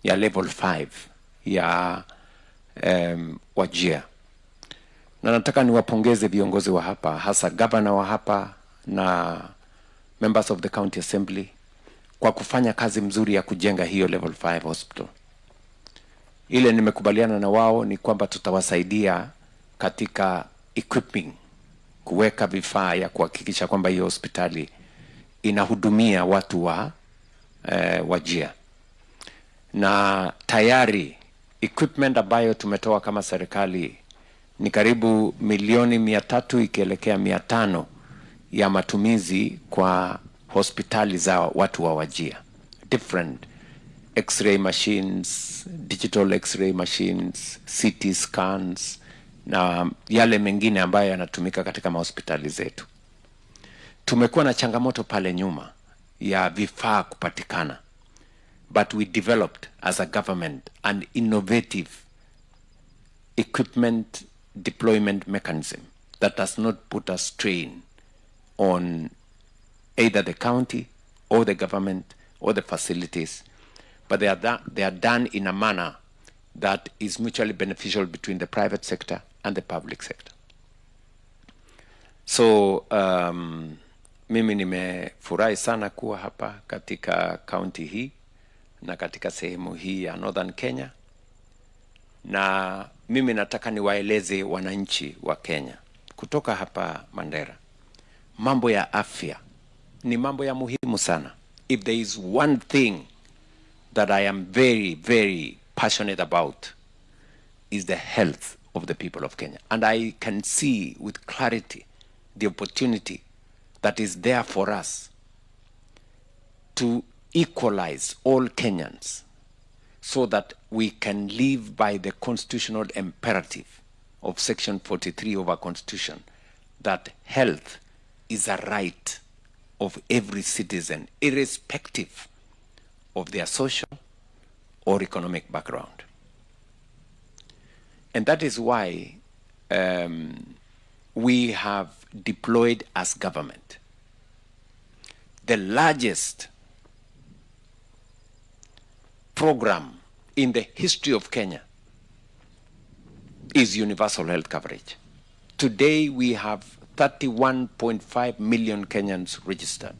ya level 5 ya Wajir, na nataka niwapongeze viongozi wa hapa, hasa governor wa hapa na members of the county assembly kwa kufanya kazi mzuri ya kujenga hiyo level 5 hospital. Ile nimekubaliana na wao ni kwamba tutawasaidia katika equipping, kuweka vifaa ya kuhakikisha kwamba hiyo hospitali inahudumia watu wa Wajir. Na tayari equipment ambayo tumetoa kama serikali ni karibu milioni 300 ikielekea 500 ya matumizi kwa hospitali za watu wa Wajir. Different x-ray machines, digital x-ray machines, CT scans na yale mengine ambayo yanatumika katika mahospitali zetu. tumekuwa na changamoto pale nyuma ya vifaa kupatikana, but we developed as a government an innovative equipment deployment mechanism that does not put a strain on either the county or the government or the facilities, but they are done in a manner that is mutually beneficial between the private sector and the public sector. So mimi nimefurahi sana kuwa hapa katika county hii na katika sehemu hii ya Northern Kenya, na mimi nataka niwaeleze wananchi wa Kenya kutoka hapa Mandera, mambo ya afya ni mambo ya muhimu sana. If there is one thing that I am very, very passionate about, is the health of the people of Kenya. And I can see with clarity the opportunity that is there for us to equalize all Kenyans so that we can live by the constitutional imperative of Section 43 of our Constitution, that health is a right of every citizen, irrespective of their social or economic background. And that is why we have deployed as government the largest program in the history of Kenya is universal health coverage. Today we have 31.5 million Kenyans registered.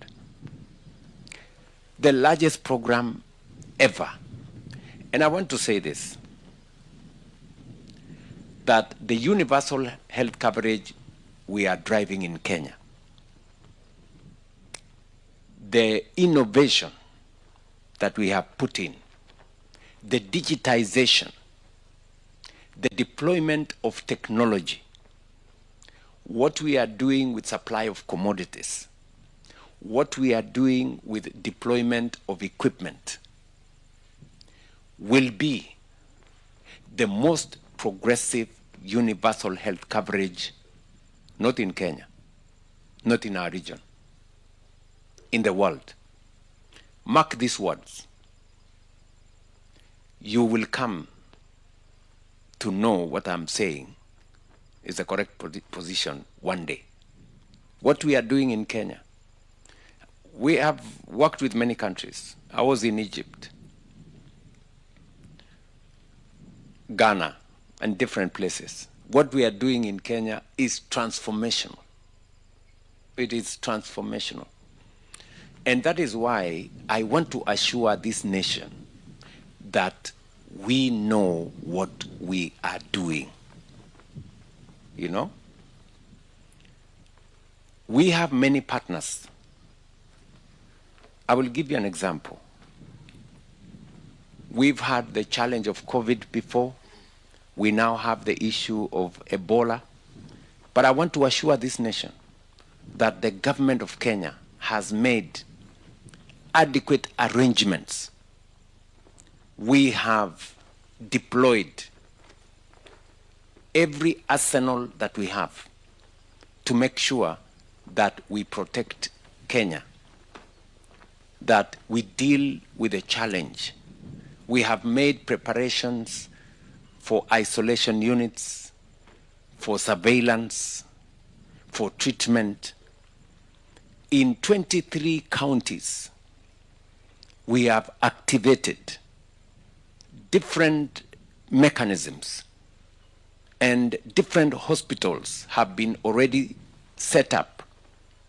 The largest program ever. And I want to say this, that the universal health coverage we are driving in Kenya, the innovation that we have put in, the digitization, the deployment of technology, what we are doing with supply of commodities, what we are doing with deployment of equipment will be the most progressive universal health coverage, not in Kenya, not in our region, in the world. Mark these words. You will come to know what I'm saying is the correct position one day. What we are doing in Kenya, we have worked with many countries. I was in Egypt, Ghana, and different places. What we are doing in Kenya is transformational. It is transformational. And that is why I want to assure this nation that we know what we are doing. You know? We have many partners. I will give you an example. We've had the challenge of COVID before. We now have the issue of Ebola. But I want to assure this nation that the government of Kenya has made adequate arrangements. We have deployed every arsenal that we have to make sure that we protect Kenya, that we deal with the challenge. We have made preparations for isolation units, for surveillance, for treatment. In 23 counties, we have activated different mechanisms, and different hospitals have been already set up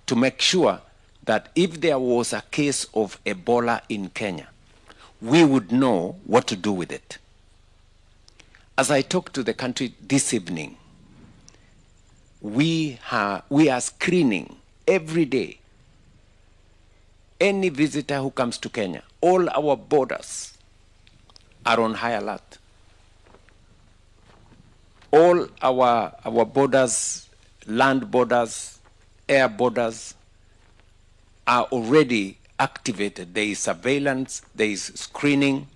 to make sure that if there was a case of Ebola in Kenya, we would know what to do with it. As I talk to the country this evening, we are screening every day any visitor who comes to Kenya. All our borders are on high alert. All our borders, land borders, air borders are already activated. There is surveillance, there is screening.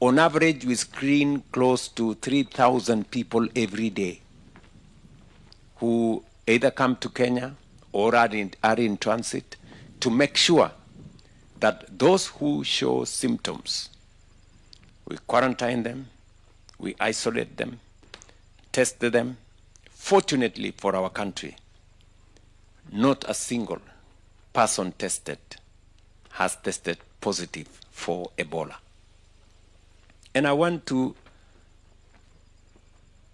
On average, we screen close to 3,000 people every day who either come to Kenya or are in transit, to make sure that those who show symptoms, we quarantine them, we isolate them, test them. Fortunately for our country, not a single person tested has tested positive for Ebola. And I want to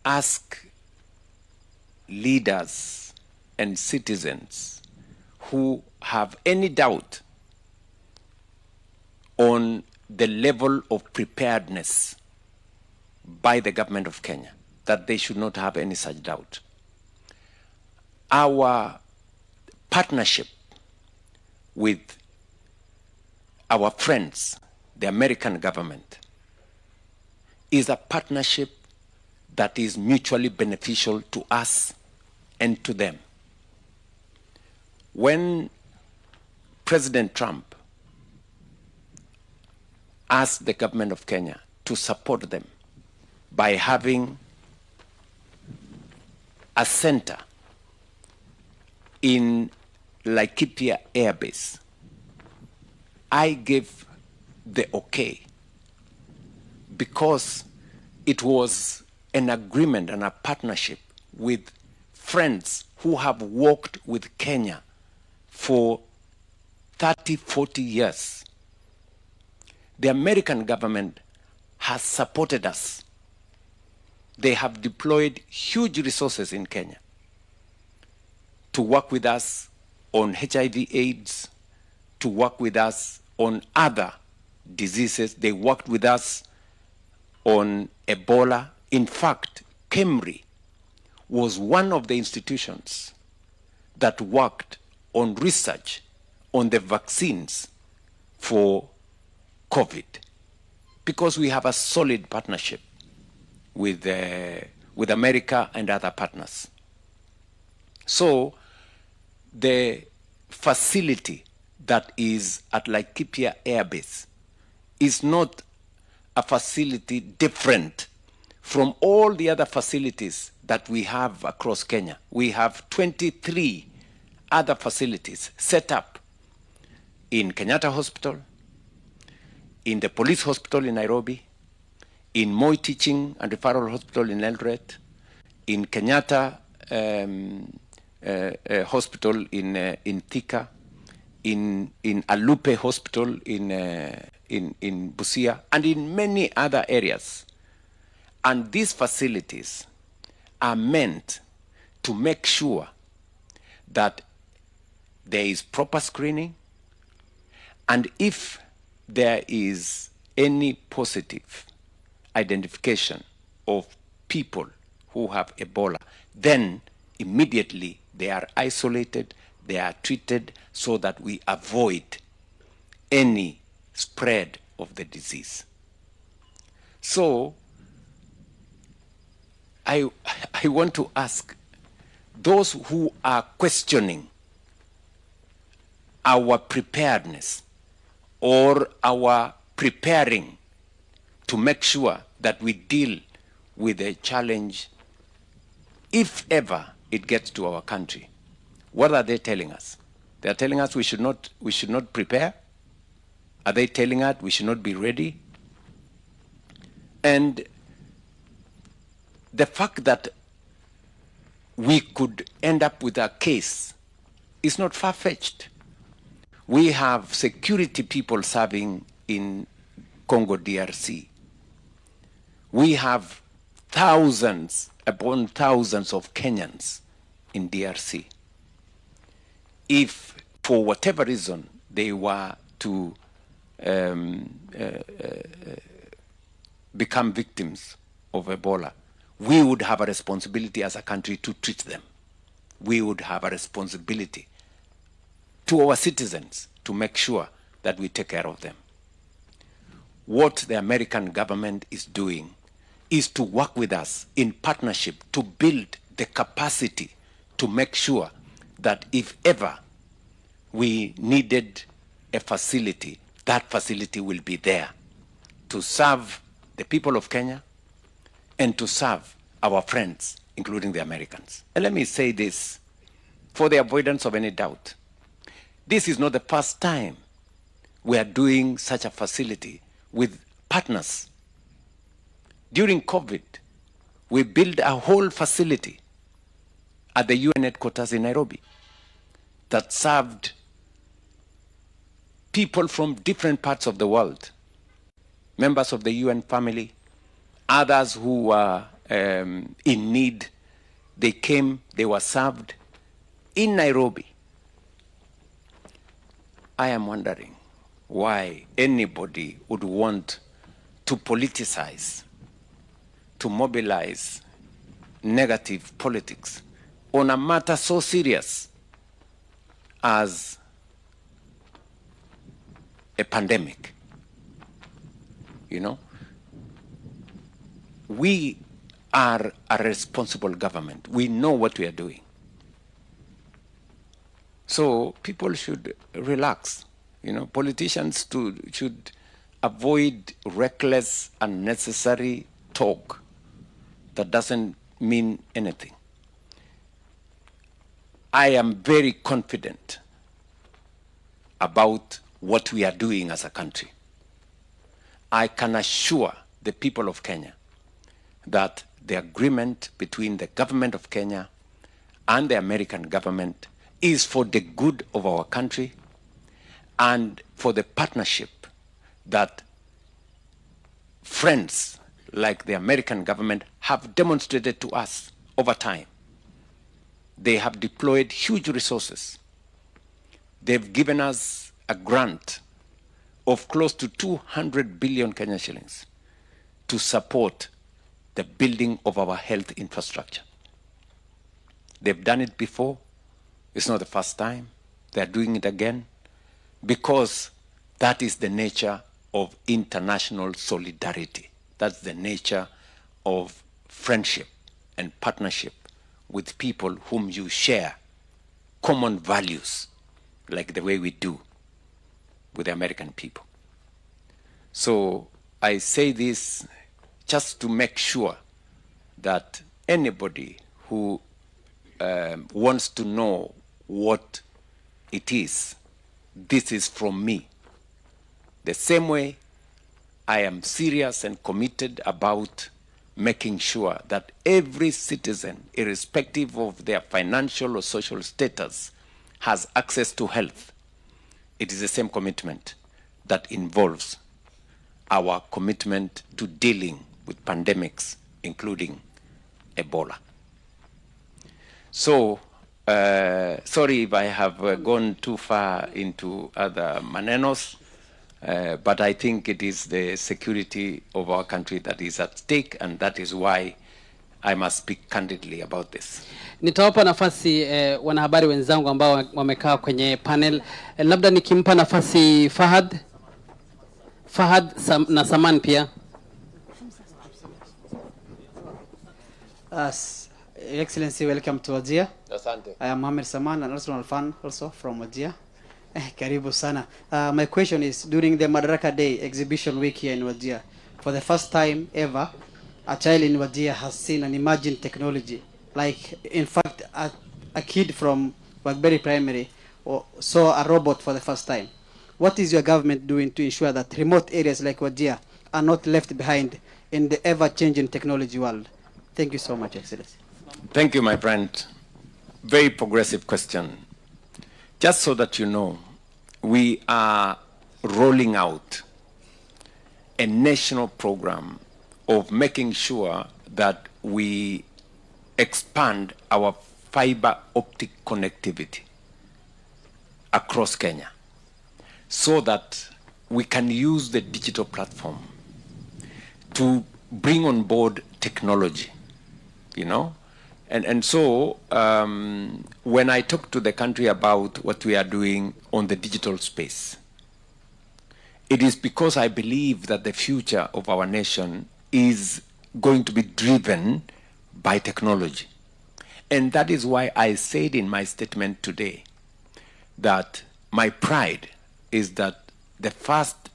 ask leaders and citizens who have any doubt on the level of preparedness by the government of Kenya, that they should not have any such doubt. Our partnership with our friends, the American government, is a partnership that is mutually beneficial to us and to them. When President Trump asked the government of Kenya to support them by having a center in Laikipia Air Base, I gave the okay because it was an agreement and a partnership with friends who have worked with Kenya for 30, 40 years. The American government has supported us. They have deployed huge resources in Kenya to work with us on HIV/AIDS, to work with us on other diseases. They worked with us on Ebola. In fact, KEMRI was one of the institutions that worked on research on the vaccines for COVID, because we have a solid partnership with America and other partners. So the facility that is at Laikipia Air Base is not a facility different from all the other facilities that we have across Kenya. We have 23 other facilities set up in Kenyatta Hospital, in the police hospital in Nairobi, in Moi Teaching and Referral Hospital in Eldoret, in Kenyatta Hospital in Thika, in Alupe Hospital in Busia, and in many other areas. And these facilities are meant to make sure that there is proper screening, and if there is any positive identification of people who have Ebola, then immediately they are isolated, they are treated so that we avoid any spread of the disease. So I want to ask those who are questioning our preparedness or our preparing to make sure that we deal with a challenge, if ever it gets to our country. What are they telling us? They are telling us we should not prepare. Are they telling us we should not be ready? And the fact that we could end up with a case is not far-fetched. We have security people serving in Congo DRC. We have thousands upon thousands of Kenyans in DRC. If, for whatever reason, they were to become victims of Ebola, we would have a responsibility as a country to treat them. We would have a responsibility to our citizens to make sure that we take care of them. What the American government is doing is to work with us in partnership to build the capacity to make sure that if ever we needed a facility, that facility will be there to serve the people of Kenya and to serve our friends, including the Americans. And let me say this for the avoidance of any doubt, this is not the first time we are doing such a facility with partners. During COVID, we built a whole facility at the UN headquarters in Nairobi that served people from different parts of the world, members of the UN family, others who were in need. They came, they were served in Nairobi. I am wondering why anybody would want to politicize, to mobilize negative politics on a matter so serious as a pandemic. You know, we are a responsible government. We know what we are doing. So people should relax. You know, politicians should avoid reckless, unnecessary talk that doesn't mean anything. I am very confident about what we are doing as a country. I can assure the people of Kenya that the agreement between the government of Kenya and the American government is for the good of our country and for the partnership that friends like the American government have demonstrated to us over time. They have deployed huge resources. They've given us a grant of close to 200 billion Kenya shillings to support the building of our health infrastructure. They've done it before. It's not the first time. They're doing it again because that is the nature of international solidarity. That's the nature of friendship and partnership with people whom you share common values, like the way we do with the American people. So I say this just to make sure that anybody who wants to know what it is, this is from me. The same way I am serious and committed about making sure that every citizen, irrespective of their financial or social status, has access to health. It is the same commitment that involves our commitment to dealing with pandemics, including Ebola. So, sorry if I have gone too far into other manenos, but I think it is the security of our country that is at stake, and that is why I must speak candidly about this. Nitawapa nafasi wanahabari wenzangu ambao wamekaa kwenye panel. Labda nikimpa nafasi Fahad na Saman pia. Excellency, welcome to Wajir. Asante. I am Mohamed Saman, an national fan also from Wajir. Karibu sana. My question is, during the Madaraka Day exhibition week here in Wajir, for the first time ever, a child in Wajir has seen an emerging technology. Like, in fact, a kid from Wagberi Primary saw a robot for the first time. What is your government doing to ensure that remote areas like Wajir are not left behind in the ever-changing technology world? Thank you so much, Excellency. Thank you, my friend. Very progressive question. Just so that you know, we are rolling out a national program of making sure that we expand our fiber optic connectivity across Kenya so that we can use the digital platform to bring on board technology, you know? And so when I talk to the country about what we are doing on the digital space, it is because I believe that the future of our nation is going to be driven by technology. And that is why I said in my statement today that my pride is that the first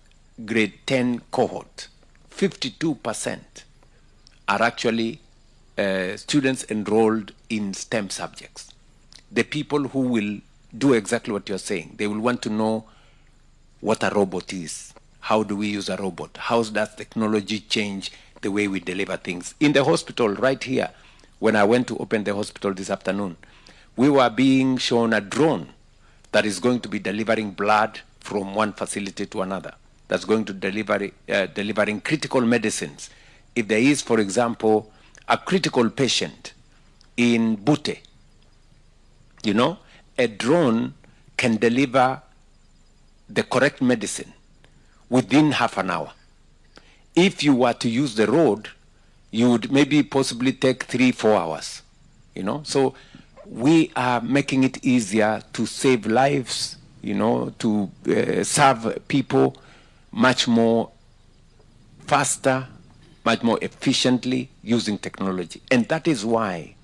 grade 10 cohort, 52% are actually students enrolled in STEM subjects. the people who will do exactly what you're saying. They will want to know what a robot is. How do we use a robot? How does technology change the way we deliver things? In the hospital right here, when I went to open the hospital this afternoon, we were being shown a drone that is going to be delivering blood from one facility to another. That's going to delivering critical medicines. If there is, for example, a critical patient in Bute, you know, a drone can deliver the correct medicine within half an hour. If you were to use the road, you would maybe possibly take 3-4 hours, you know. So we are making it easier to save lives, you know, to serve people much more faster, much more efficiently using technology. And that is why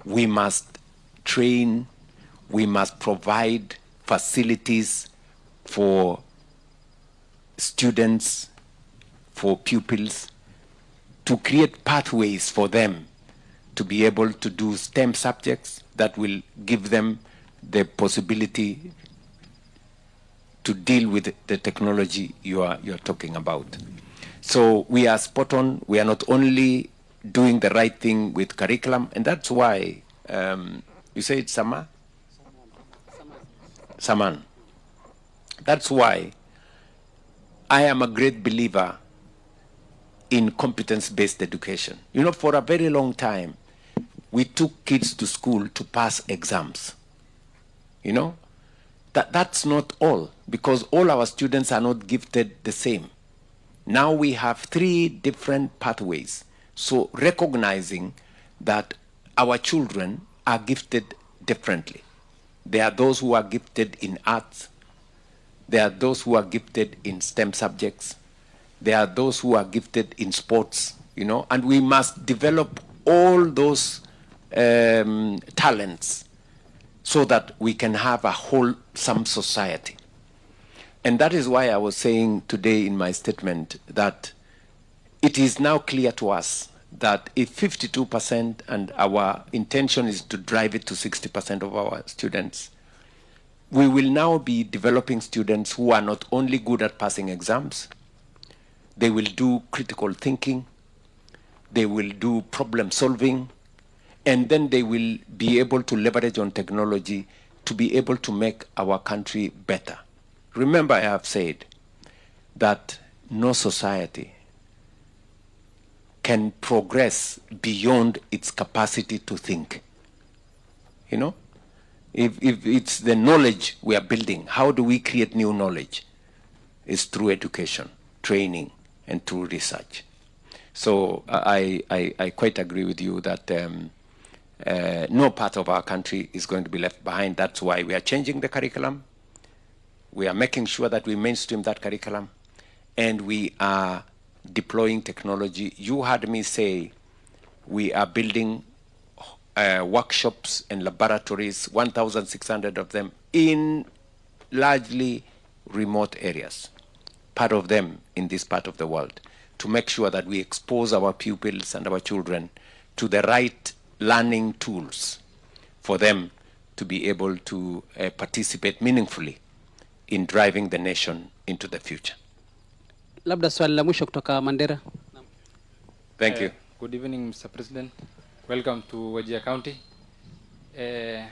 we must train, we must provide facilities for students, for pupils, to create pathways for them to be able to do STEM subjects that will give them the possibility to deal with the technology you're talking about. So we are spot on. We are not only doing the right thing with curriculum, and that's why, you say it's Sama? Saman. That's why I am a great believer in competence-based education. You know, for a very long time, we took kids to school to pass exams. You know, that's not all, because all our students are not gifted the same. Now we have 3 different pathways. So recognizing that our children are gifted differently. There are those who are gifted in arts. There are those who are gifted in STEM subjects. There are those who are gifted in sports, you know, and we must develop all those talents so that we can have a wholesome society. And that is why I was saying today in my statement that it is now clear to us that if 52%, and our intention is to drive it to 60% of our students, we will now be developing students who are not only good at passing exams, they will do critical thinking, they will do problem solving, and then they will be able to leverage on technology to be able to make our country better. Remember, I have said that no society can progress beyond its capacity to think. You know, if it's the knowledge we are building, how do we create new knowledge? It's through education, training, and through research. So I quite agree with you that no part of our country is going to be left behind. That's why we are changing the curriculum. We are making sure that we mainstream that curriculum, and we are deploying technology. You heard me say we are building workshops and laboratories, 1,600 of them, in largely remote areas, part of them in this part of the world, to make sure that we expose our pupils and our children to the right learning tools for them to be able to participate meaningfully in driving the nation into the future. Labda swali la mwisho kutoka Mandera. Thank you. Good evening, Mr. President. Welcome to Wajir County. There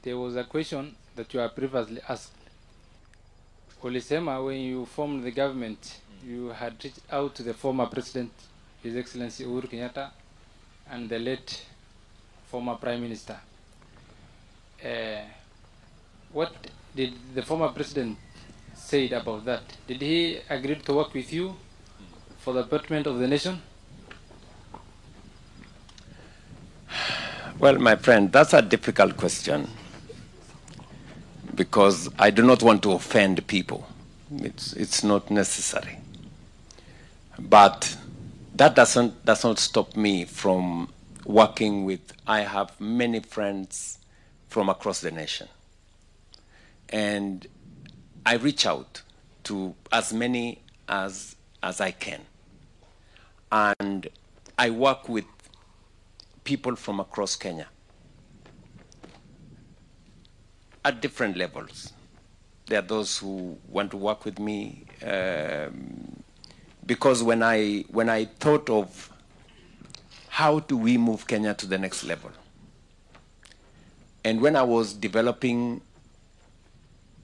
was a question that you have previously asked. Olisema, when you formed the government, you had reached out to the former president, His Excellency Uhuru Kenyatta, and the late former Prime Minister. What did the former president say about that? Did he agree to work with you for the betterment of the nation? Well, my friend, that's a difficult question, because I do not want to offend people. It's not necessary. But that does not stop me from working with, I have many friends from across the nation. And I reach out to as many as I can. And I work with people from across Kenya. at different levels. There are those who want to work with me because when I thought of how do we move Kenya to the next level, and when I was developing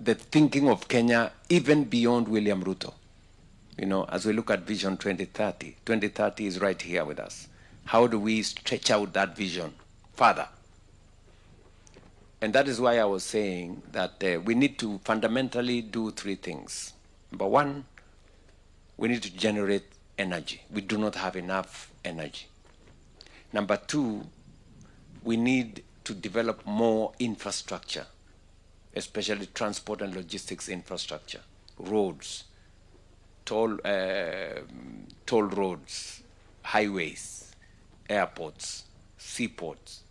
the thinking of Kenya even beyond William Ruto, you know, as we look at Vision 2030, 2030 is right here with us. How do we stretch out that vision further? And that is why I was saying that we need to fundamentally do three things. Number one, we need to generate energy. We do not have enough energy. Number two, we need to develop more infrastructure, especially transport and logistics infrastructure, roads, toll roads, highways, airports, seaports.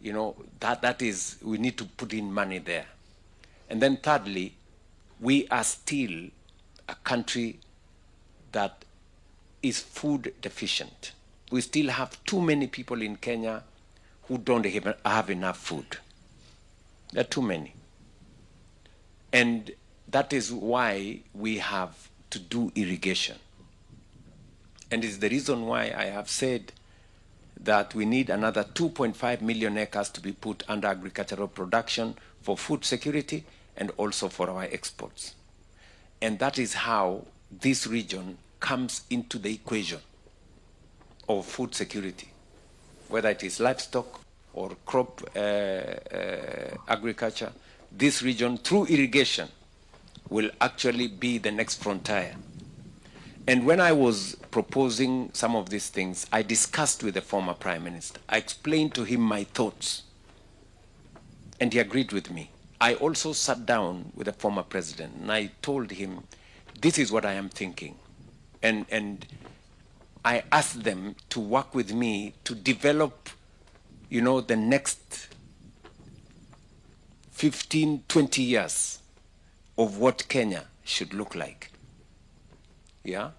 You know, that is, we need to put in money there. And then thirdly, we are still a country that is food deficient. We still have too many people in Kenya who don't even have enough food. There are too many. And that is why we have to do irrigation. And it's the reason why I have said that we need another 2.5 million acres to be put under agricultural production for food security and also for our exports. And that is how this region comes into the equation of food security, whether it is livestock or crop agriculture. This region, through irrigation, will actually be the next frontier. And when I was proposing some of these things, I discussed with the former Prime Minister. I explained to him my thoughts, and he agreed with me. I also sat down with the former president, and I told him, this is what I am thinking. And I asked them to work with me to develop, you know, the next 15, 20 years of what Kenya should look like. Yeah.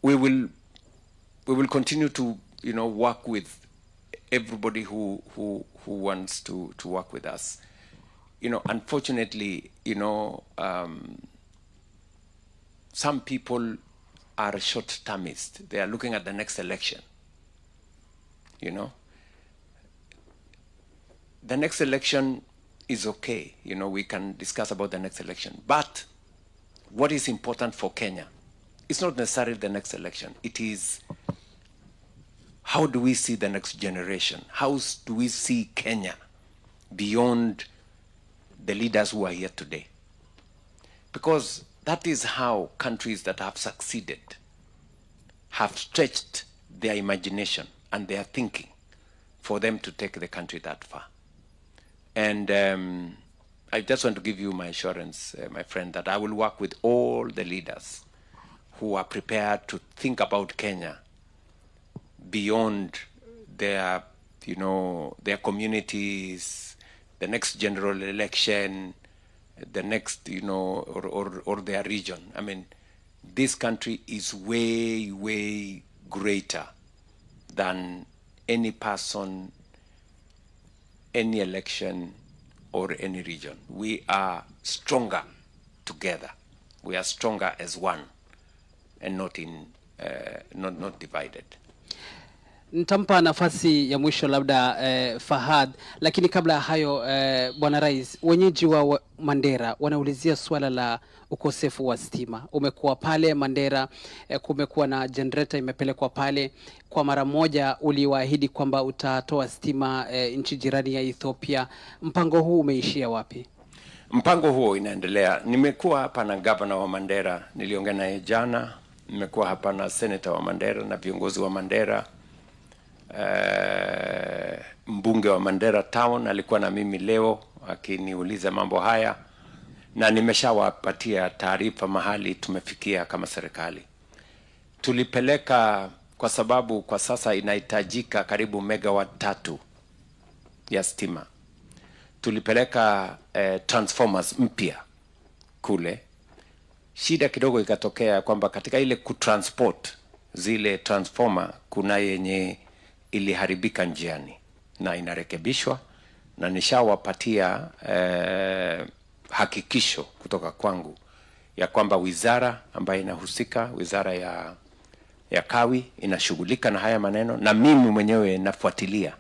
We will continue to, you know, work with everybody who wants to work with us. You know, unfortunately, you know, some people are short-termist. They are looking at the next election. You know, the next election is okay. You know, we can discuss about the next election. But what is important for Kenya, it's not necessarily the next election. It is, how do we see the next generation? How do we see Kenya beyond the leaders who are here today? Because that is how countries that have succeeded have stretched their imagination and their thinking for them to take the country that far. And I just want to give you my assurance, my friend, that I will work with all the leaders who are prepared to think about Kenya beyond their, you know, their communities, the next general election, the next, you know, or their region. I mean, this country is way, way greater than any person, any election, or any region. We are stronger together. We are stronger as one, and not in not divided. Nitampa nafasi ya mwisho labda Fahad, lakini kabla ya hayo Bwana Rais, wenyeji wa Mandera wanaulizia swala la ukosefu wa stima. Umekuwa pale Mandera, kumekuwa na generator imepelekwa pale. Kwa mara moja uliwaahidi kwamba utatoa stima nchi jirani ya Ethiopia. Mpango huu umeishia wapi? Mpango huo inaendelea. Nimekuwa hapa na governor wa Mandera, niliongea naye jana. Nimekuwa hapa na senator wa Mandera na viongozi wa Mandera. Mbunge wa Mandera Town alikuwa na mimi leo akiniuliza mambo haya, na nimeshawapatia taarifa mahali tumefikia kama serikali. Tulipeleka, kwa sababu kwa sasa inahitajika karibu megawatt 3 ya stima. Tulipeleka transformers mpya kule. Shida kidogo ikatokea kwamba katika ile kutransport zile transformer kuna yenye iliharibika njiani na inarekebishwa, na nishawapatia hakikisho kutoka kwangu ya kwamba wizara ambayo inahusika, wizara ya kawi, inashughulika na haya maneno, na mimi mwenyewe nafuatilia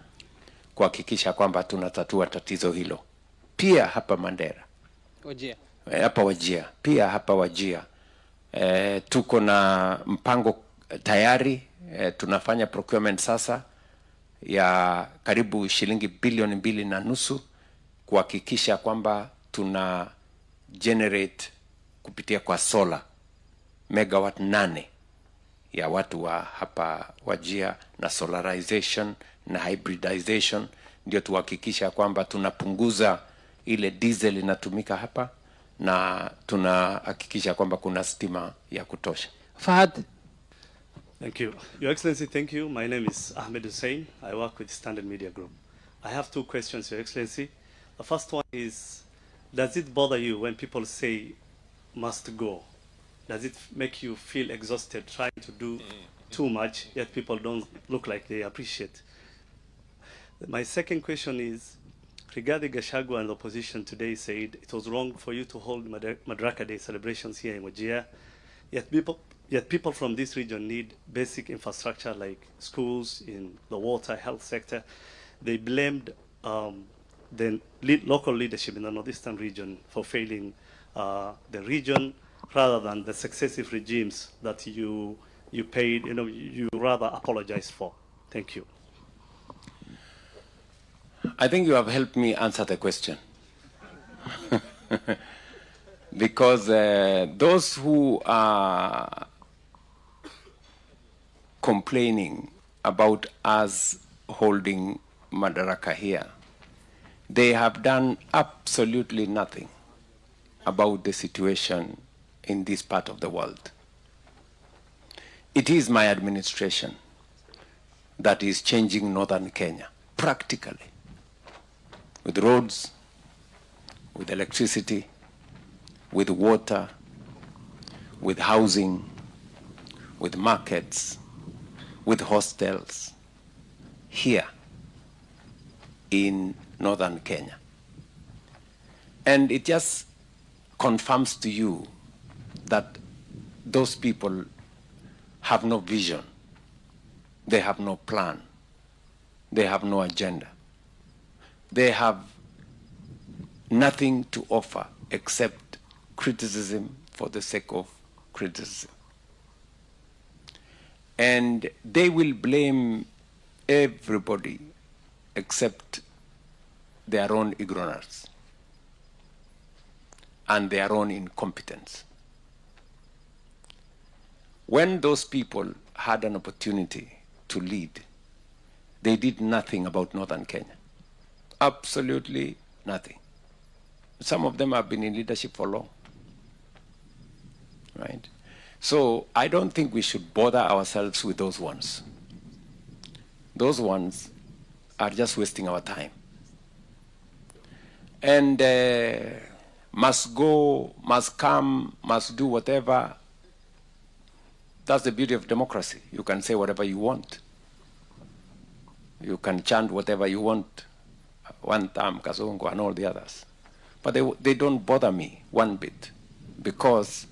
kuhakikisha kwamba tunatatua tatizo hilo. Pia hapa Mandera, Wajir. Hapa Wajir, pia hapa Wajir tuko na mpango tayari. Tunafanya procurement sasa ya karibu shilingi bilioni 2.5 kuhakikisha kwamba tuna generate kupitia kwa solar megawatt 8 ya watu wa hapa Wajir, na solarization na hybridization, ndio tuhakikisha kwamba tunapunguza ile diesel inatumika hapa, na tunahakikisha kwamba kuna stima ya kutosha. Fahad. Thank you. Your Excellency, thank you. My name is Ahmed Hussein. I work with Standard Media Group. I have 2 questions, Your Excellency. The first one is, does it bother you when people say must go? Does it make you feel exhausted trying to do too much, yet people don't look like they appreciate? My second question is, Rigathi Gachagua and the opposition today said it was wrong for you to hold Madaraka Day celebrations here in Wajir, yet people from this region need basic infrastructure like schools, in the water, health sector. They blamed the local leadership in the northeastern region for failing the region, rather than the successive regimes that you paid, you rather apologize for. Thank you. I think you have helped me answer the question. Because those who are complaining about us holding Madaraka here, they have done absolutely nothing about the situation in this part of the world. It is my administration that is changing northern Kenya, practically, with roads, with electricity, with water, with housing, with markets, with hostels, here in northern Kenya. And it just confirms to you that those people have no vision, they have no plan, they have no agenda. They have nothing to offer except criticism for the sake of criticism. And they will blame everybody except their own ignorance and their own incompetence. When those people had an opportunity to lead, they did nothing about northern Kenya. Absolutely nothing. Some of them have been in leadership for long, right? So I don't think we should bother ourselves with those ones. Those ones are just wasting our time. And must go, must come, must do whatever. That's the beauty of democracy. You can say whatever you want. You can chant whatever you want. One term, Kazungu, and all the others. But they don't bother me one bit, because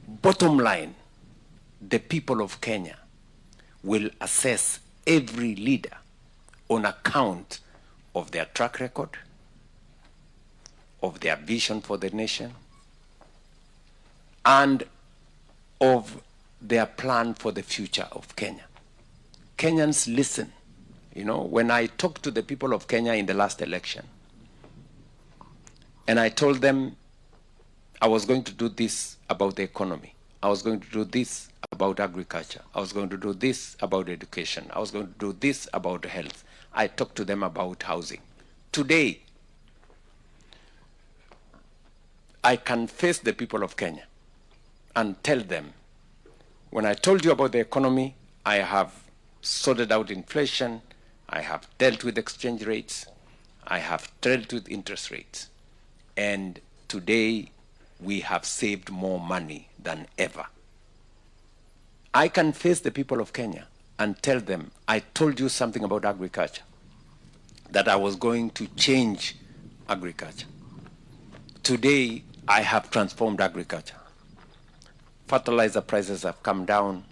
bottom line, the people of Kenya will assess every leader on account of their track record, of their vision for the nation, and of their plan for the future of Kenya. Kenyans listen. You know, when I talked to the people of Kenya in the last election, and I told them I was going to do this about the economy, I was going to do this about agriculture, I was going to do this about education, I was going to do this about health, I talked to them about housing. Today, I can face the people of Kenya and tell them, when I told you about the economy, I have sorted out inflation, I have dealt with exchange rates, I have dealt with interest rates. And today, we have saved more money than ever. I can face the people of Kenya and tell them, I told you something about agriculture, that I was going to change agriculture. Today, I have transformed agriculture. Fertilizer prices have come down.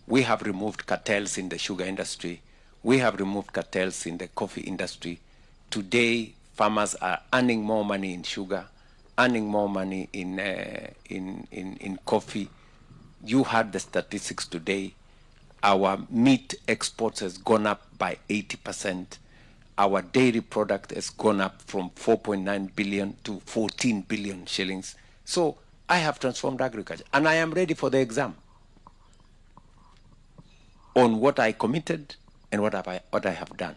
We have removed cartels in the sugar industry. We have removed cartels in the coffee industry. Today, farmers are earning more money in sugar, earning more money in coffee. You heard the statistics today. Our meat exports has gone up by 80%. Our dairy product has gone up from 4.9 billion to 14 billion shillings. So I have transformed agriculture, and I am ready for the exam on what I committed and what I have done.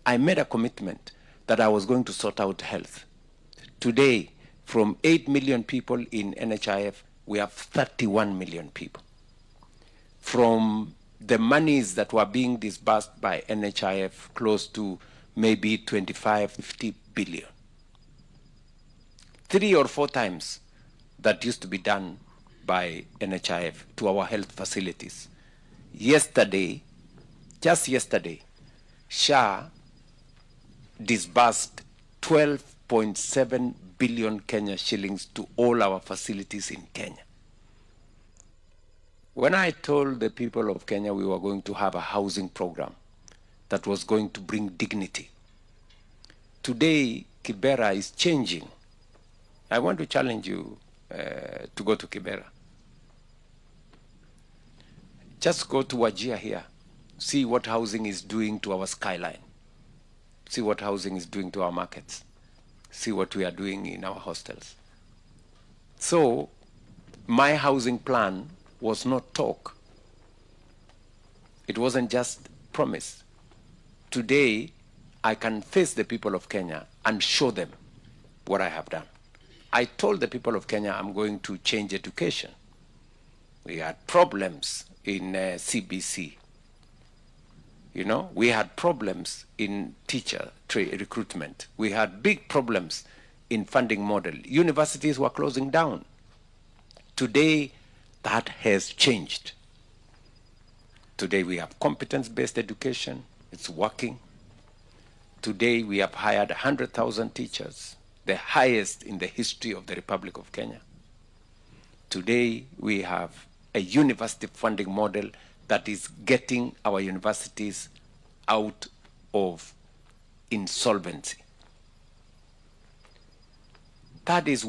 I made a commitment that I was going to sort out health. Today, from 8 million people in NHIF, we have 31 million people. From the monies that were being disbursed by NHIF, close to maybe 25, 50 billion. 3 or 4 times that used to be done by NHIF to our health facilities. Yesterday, just yesterday, SHA disbursed 12.7 billion Kenya shillings to all our facilities in Kenya. When I told the people of Kenya we were going to have a housing program that was going to bring dignity, today Kibera is changing. I want to challenge you to go to Kibera. Just go to Wajir here. See what housing is doing to our skyline. See what housing is doing to our markets. See what we are doing in our hostels. So, my housing plan was not talk. It wasn't just promise. Today, I can face the people of Kenya and show them what I have done. I told the people of Kenya I'm going to change education. We had problems in CBC. You know, we had problems in teacher recruitment. We had big problems in funding model. Universities were closing down. Today, that has changed. Today, we have competence-based education. It's working. Today, we have hired 100,000 teachers, the highest in the history of the Republic of Kenya. Today, we have a university funding model that is getting our universities out of insolvency. That is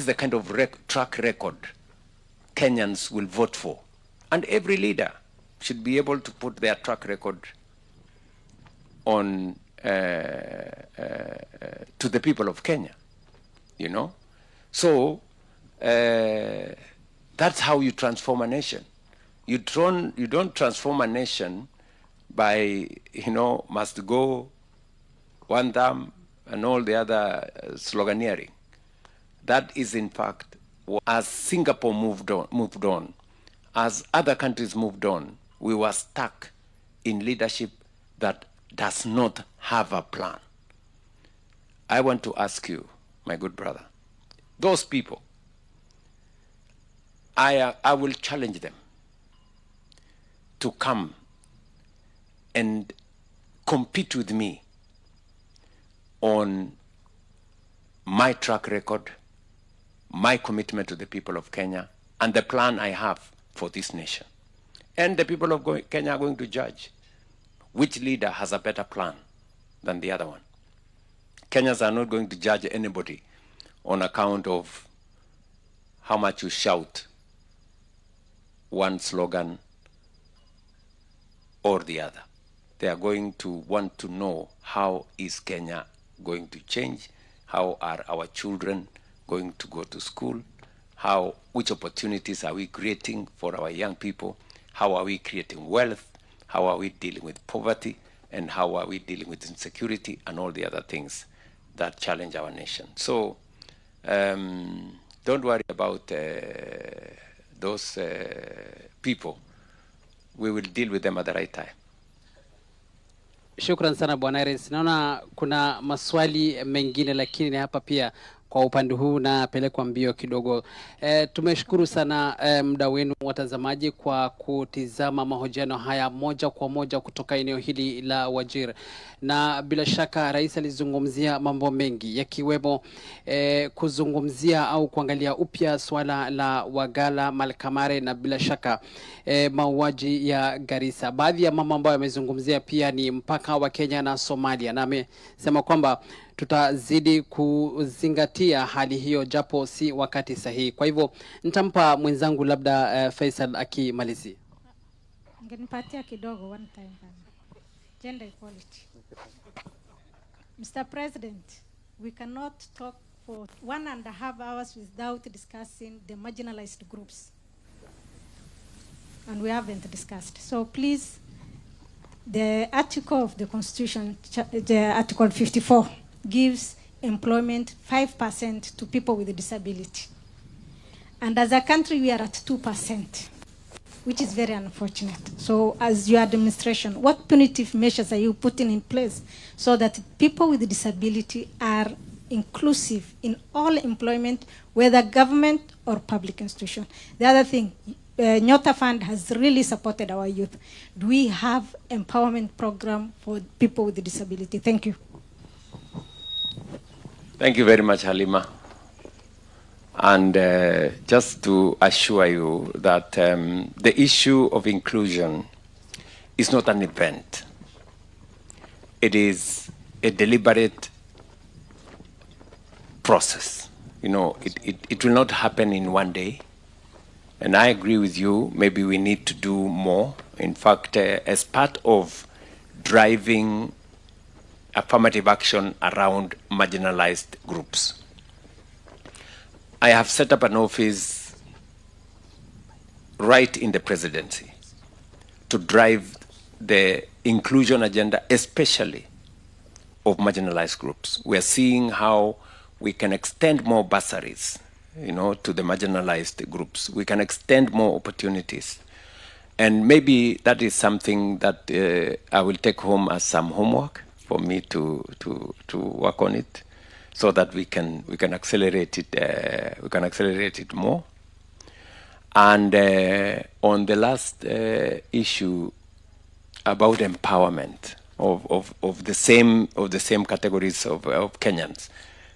the kind of track record Kenyans will vote for. And every leader should be able to put their track record on to the people of Kenya, you know. So that's how you transform a nation. You don't transform a nation by, you know, must go, one thumb, and all the other sloganeering. That is, in fact, as Singapore moved on, as other countries moved on, we were stuck in leadership that does not have a plan. I want to ask you, my good brother, those people, I will challenge them to come and compete with me on my track record, my commitment to the people of Kenya, and the plan I have for this nation. And the people of Kenya are going to judge which leader has a better plan than the other one. Kenyans are not going to judge anybody on account of how much you shout one slogan or the other. They are going to want to know, how is Kenya going to change? How are our children going to go to school? Which opportunities are we creating for our young people? How are we creating wealth? How are we dealing with poverty? And how are we dealing with insecurity and all the other things that challenge our nation? So don't worry about those people. We will deal with them at the right time. Shukran sana Bwana Irens. Naona kuna maswali mengine, lakini hapa pia kwa upande huu napelekwa mbio kidogo. Tumeshukuru sana muda wenu watazamaji kwa kutizama mahojiano haya moja kwa moja kutoka eneo hili la Wajir. Na bila shaka rais alizungumzia mambo mengi yakiwemo kuzungumzia au kuangalia upya swala la Wagala Malkamare na bila shaka mauaji ya Garissa. Baadhi ya mambo ambayo amezungumzia pia ni mpaka wa Kenya na Somalia, na amesema kwamba tutazidi kuzingatia hali hiyo japo si wakati sahihi. Kwa hivyo nitampa mwenzangu labda Faisal akimalizia. Ngenipatia kidogo one time. Gender equality. Mr. President, we cannot talk for 1.5 hours without discussing the marginalized groups. And we haven't discussed. So please, the article of the Constitution, the Article 54, gives employment 5% to people with a disability. And as a country, we are at 2%, which is very unfortunate. So as your administration, what punitive measures are you putting in place so that people with a disability are inclusive in all employment, whether government or public institution? The other thing, Nyota Fund has really supported our youth. Do we have empowerment program for people with a disability? Thank you. Thank you very much, Halima. And just to assure you that the issue of inclusion is not an event. It is a deliberate process. You know, it will not happen in one day. And I agree with you, maybe we need to do more. In fact, as part of driving affirmative action around marginalized groups, I have set up an office right in the presidency to drive the inclusion agenda, especially of marginalized groups. We are seeing how we can extend more bursaries, you know, to the marginalized groups. We can extend more opportunities. And maybe that is something that I will take home as some homework for me to work on it, so that we can accelerate it more. And on the last issue about empowerment of the same categories of Kenyans,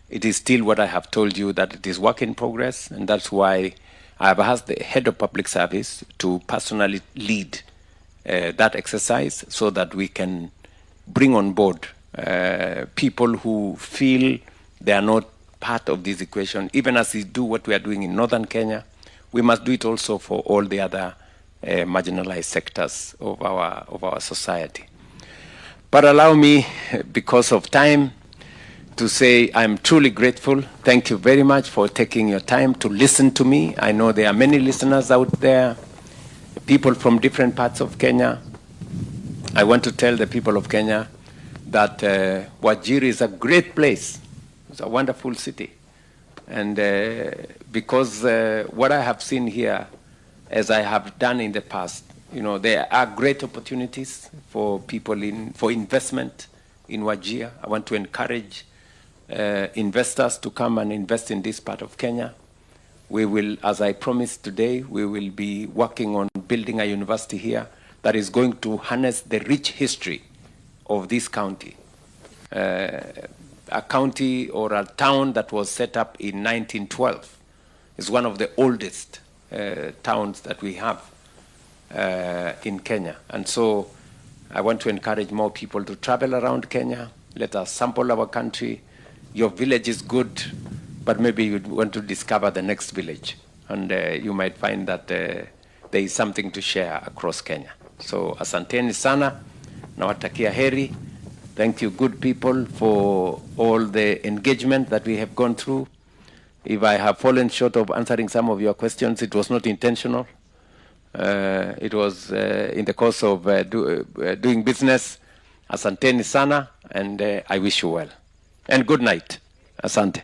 it is still what I have told you, that it is work in progress, and that's why I have asked the head of public service to personally lead that exercise, so that we can bring on board people who feel they are not part of this equation. Even as we do what we are doing in northern Kenya, we must do it also for all the other marginalized sectors of our society. But allow me, because of time, to say I'm truly grateful. Thank you very much for taking your time to listen to me. I know there are many listeners out there, people from different parts of Kenya. I want to tell the people of Kenya that Wajir is a great place. It's a wonderful city. And because what I have seen here, as I have done in the past, you know, there are great opportunities for people for investment in Wajir. I want to encourage investors to come and invest in this part of Kenya. We will, as I promised today, we will be working on building a university here that is going to harness the rich history of this county. A county or a town that was set up in 1912 is one of the oldest towns that we have in Kenya. And so I want to encourage more people to travel around Kenya. Let us sample our country. Your village is good, but maybe you want to discover the next village. And you might find that there is something to share across Kenya. So asanteni sana, nawatakia heri. Thank you, good people, for all the engagement that we have gone through. If I have fallen short of answering some of your questions, it was not intentional. It was in the course of doing business. Asanteni sana, and I wish you well. And good night. Asante.